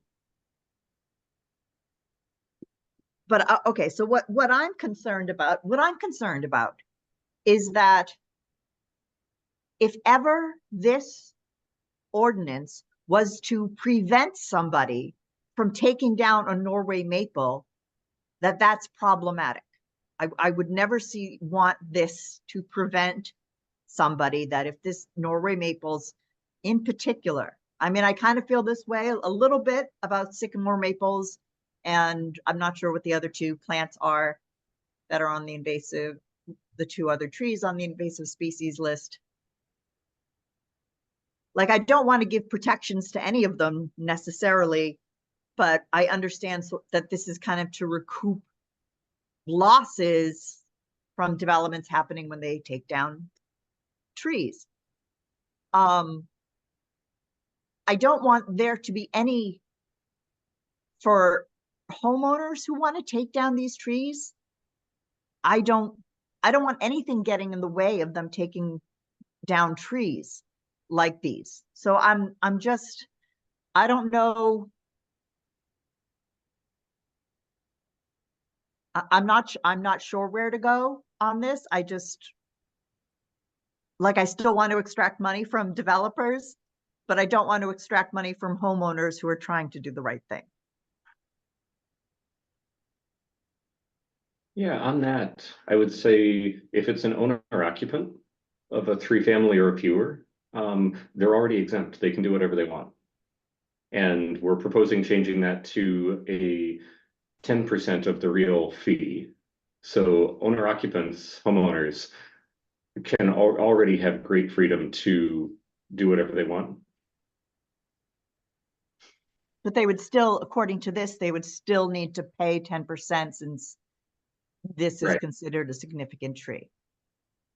okay, so what I'm concerned about is that if ever this ordinance was to prevent somebody from taking down a Norway maple, that's problematic. I would never want this to prevent somebody, that if this Norway maples in particular, I mean, I kind of feel this way a little bit about sycamore maples, and I'm not sure what the other two plants are that are on the invasive, the two other trees on the invasive species list. Like, I don't want to give protections to any of them necessarily, but I understand that this is kind of to recoup losses from developments happening when they take down trees. I don't want there to be any, for homeowners who want to take down these trees, I don't want anything getting in the way of them taking down trees like these. So I'm just, I don't know. I'm not sure where to go on this. I just, like, I still want to extract money from developers, but I don't want to extract money from homeowners who are trying to do the right thing. Yeah, on that, I would say if it's an owner or occupant of a 3-family or fewer, they're already exempt. They can do whatever they want. And we're proposing changing that to a 10% of the real fee. So owner occupants, homeowners can already have great freedom to do whatever they want. But they would still, according to this, they would still need to pay 10% since this is considered a significant tree.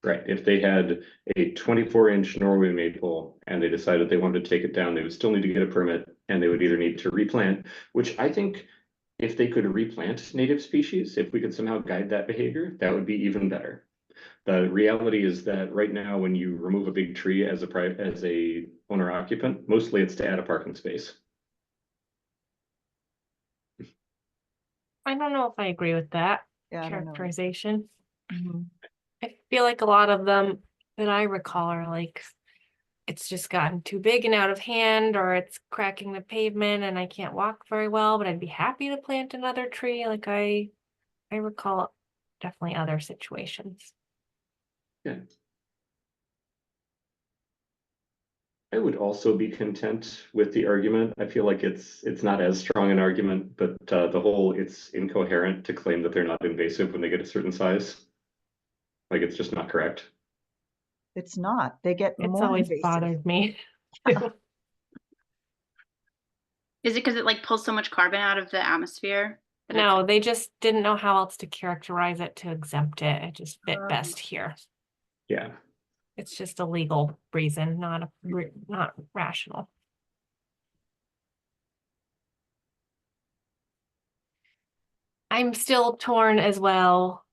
Right. If they had a 24-inch Norway maple and they decided they wanted to take it down, they would still need to get a permit, and they would either need to replant, which I think if they could replant native species, if we could somehow guide that behavior, that would be even better. The reality is that right now, when you remove a big tree as a owner occupant, mostly it's to add a parking space. I don't know if I agree with that Yeah, characterization. Mm-hmm. I feel like a lot of them that I recall are like, it's just gotten too big and out of hand, or it's cracking the pavement and I can't walk very well, but I'd be happy to plant another tree. Like I recall definitely other situations. Yeah. I would also be content with the argument. I feel like it's not as strong an argument, but the whole it's incoherent to claim that they're not invasive when they get a certain size. Like, it's just not correct. It's not. They get It's more always invasive. bothered me. Is it because it like pulls so much carbon out of the atmosphere? No, they just didn't know how else to characterize it to exempt it. It just fit best here. Yeah. It's just a legal reason, not rational. I'm still torn as well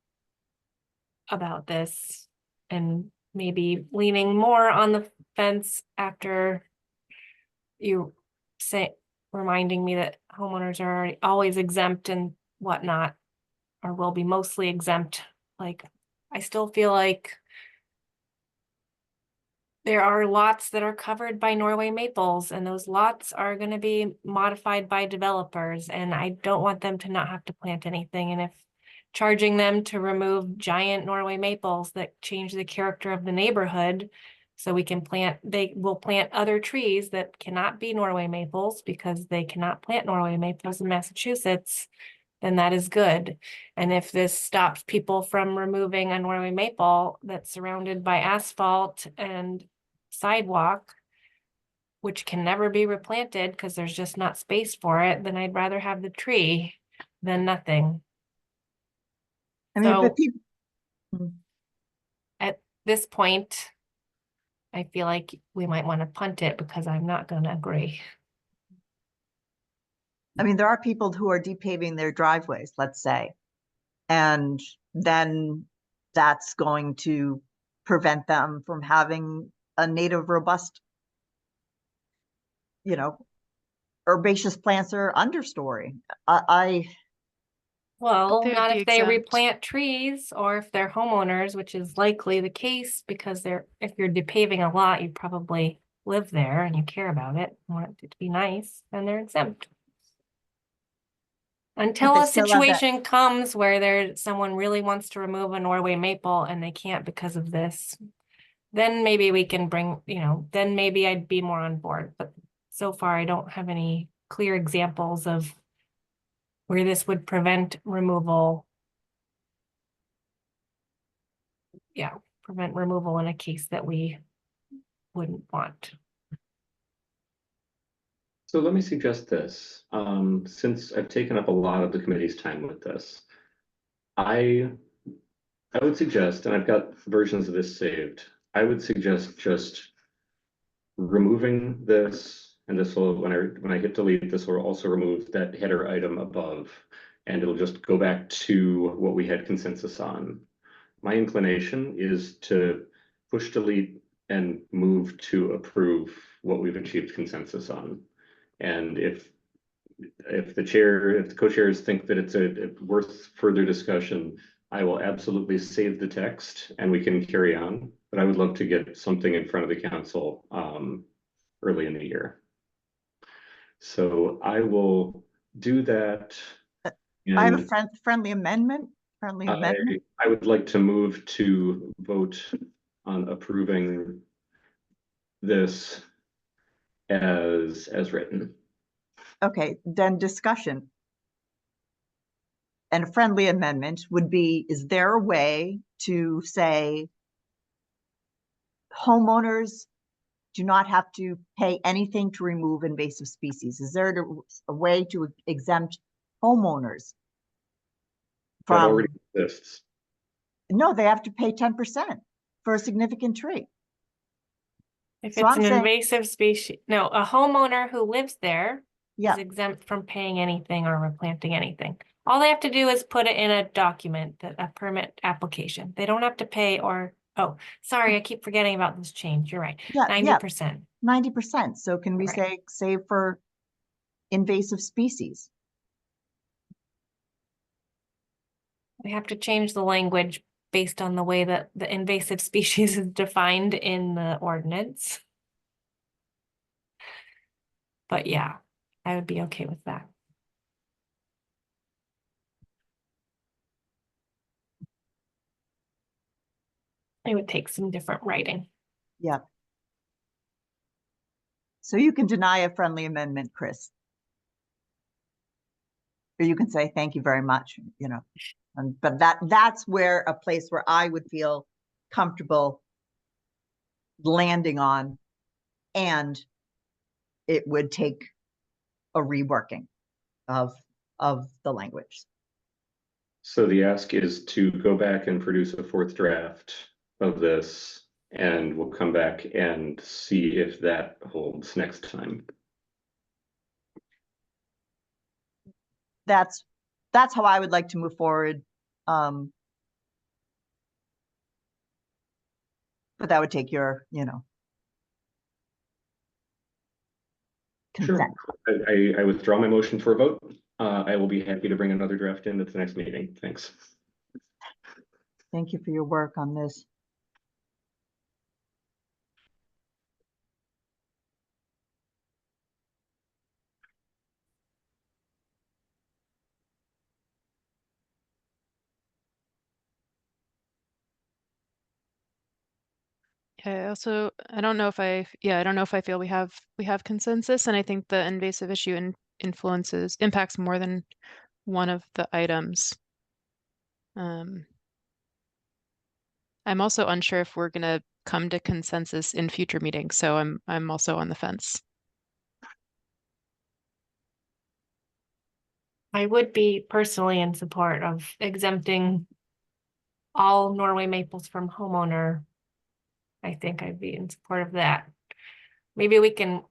about this, and maybe leaning more on the fence after you reminding me that homeowners are always exempt and whatnot, or will be mostly exempt. Like, I still feel like there are lots that are covered by Norway maples, and those lots are going to be modified by developers, and I don't want them to not have to plant anything. And if charging them to remove giant Norway maples that change the character of the neighborhood, so we can they will plant other trees that cannot be Norway maples because they cannot plant Norway maples in Massachusetts, then that is good. And if this stops people from removing a Norway maple that's surrounded by asphalt and sidewalk, which can never be replanted because there's just not space for it, then I'd rather have the tree than nothing. I mean, So, but people. this point, I feel like we might want to punt it because I'm not going to agree. I mean, there are people who are depaving their driveways, let's say, and then that's going to prevent them from having a native robust, herbaceous plants or understory. Well, they would not be if they exempt. replant trees or if they're homeowners, which is likely the case because if you're depaving a lot, you probably live there and you care about it, want it to be nice, then they're exempt. Until they a still have that- situation comes where someone really wants to remove a Norway maple and they can't because of this, then maybe we can then maybe I'd be more on board. But so far, I don't have any clear examples of where this would prevent removal. Yeah, prevent removal in a case that we wouldn't want. So let me suggest this. Since I've taken up a lot of the committee's time with this, I would suggest, and I've got versions of this saved, I would suggest just removing this, and this will, when I hit delete, this will also remove that header item above, and it'll just go back to what we had consensus on. My inclination is to push delete and move to approve what we've achieved consensus on. And if the co-chairs think that it's worth further discussion, I will absolutely save the text and we can carry on. But I would love to get something in front of the council early in the year. So I will do that. I have a friendly amendment. I would like to move to vote on approving this as written. Okay, then discussion. And a friendly amendment would be, is there a way to say homeowners do not have to pay anything to remove invasive species? Is there a way to exempt homeowners That from? already exists. No, they have to pay 10% for a significant tree. If So it's I'm an saying- invasive species, no, a homeowner who lives there Yeah. is exempt from paying anything or replanting anything. All they have to do is put it in a document, a permit application. They don't have to pay oh, sorry, I keep forgetting about this change. You're right. Yeah, 90%. 90%. So can we Right. say save for invasive species? We have to change the language based on the way that the invasive species is defined in the ordinance. But yeah, I would be okay with that. It would take some different writing. Yeah. So you can deny a friendly amendment, Chris. Or you can say, thank you very much, but that's where a place where I would feel comfortable landing on, and it would take a reworking of the language. So the ask is to go back and produce a fourth draft of this, and we'll come back and see if that holds next time. That's how I would like to move forward. But that would take your, Sure. consent. I withdraw my motion for a vote. I will be happy to bring another draft in at the next meeting. Thanks. Thank you for your work on this. Yeah, I don't know if I feel we have consensus, and I think the invasive issue impacts more than one of the items. I'm also unsure if we're gonna come to consensus in future meetings, so I'm also on the fence. I would be personally in support of exempting all Norway maples from homeowner I think I'd be in support of that. Maybe we can,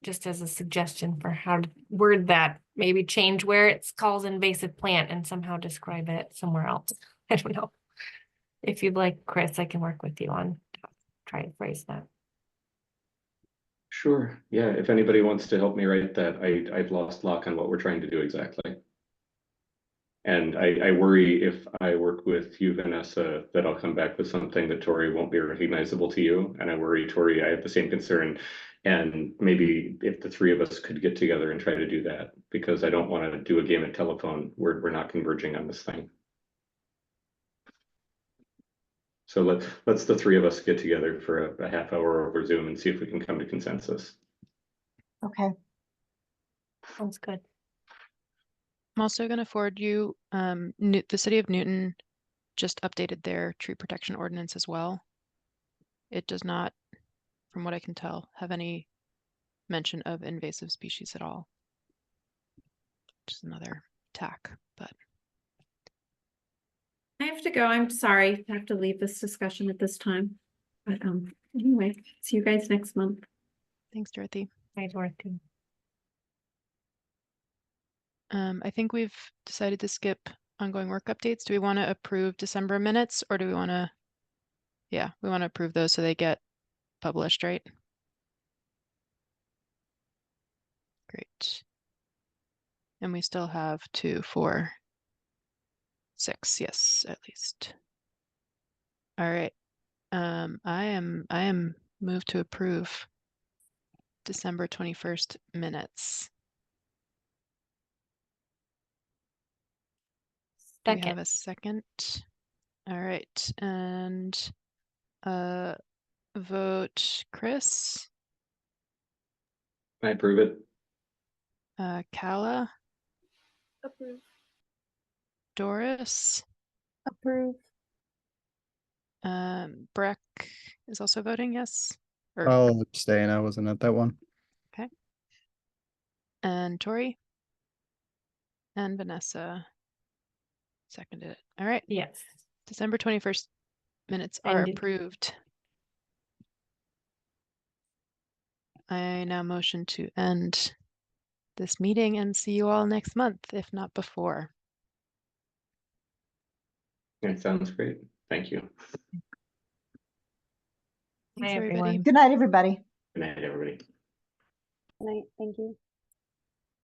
just as a suggestion for how to word that, maybe change where it's called invasive plant and somehow describe it somewhere else. I don't know. If you'd like, Chris, I can work with you on try to phrase that. Sure. Yeah. If anybody wants to help me write that, I've lost lock on what we're trying to do exactly. And I worry if I work with you, Vanessa, that I'll come back with something that Tori won't be recognizable to you. And I worry, Tori, I have the same concern. And maybe if the three of us could get together and try to do that, because I don't want to do a game of telephone where we're not converging on this thing. So let's the three of us get together for a half hour over Zoom and see if we can come to consensus. Okay. Sounds good. I'm also going to forward you, the city of Newton just updated their tree protection ordinance as well. It does not, from what I can tell, have any mention of invasive species at all. Just another tack, but. I have to go. I'm sorry. I have to leave this discussion at this time. But anyway, see you guys next month. Thanks, Dorothy. Thanks, Dorothy. I think we've decided to skip ongoing work updates. Do we want to approve December minutes, or do we want to? Yeah, we want to approve those so they get published, right? Great. And we still have 2, 4, 6, yes, at least. All right. I am moved to approve December 21st minutes. Do we have a second? All right, and vote Chris. I approve it. Kala. Approve. Doris. Approve. Breck is also voting yes. Or, I'll abstain. I wasn't at that one. okay. And Tori. And Vanessa seconded it. All right. Yes. December 21st minutes are approved. I now motion to end this meeting and see you all next month, if not before. It sounds great. Thank you. Thanks, everybody. Good night, everybody. Good night, everybody. Good night. Thank you.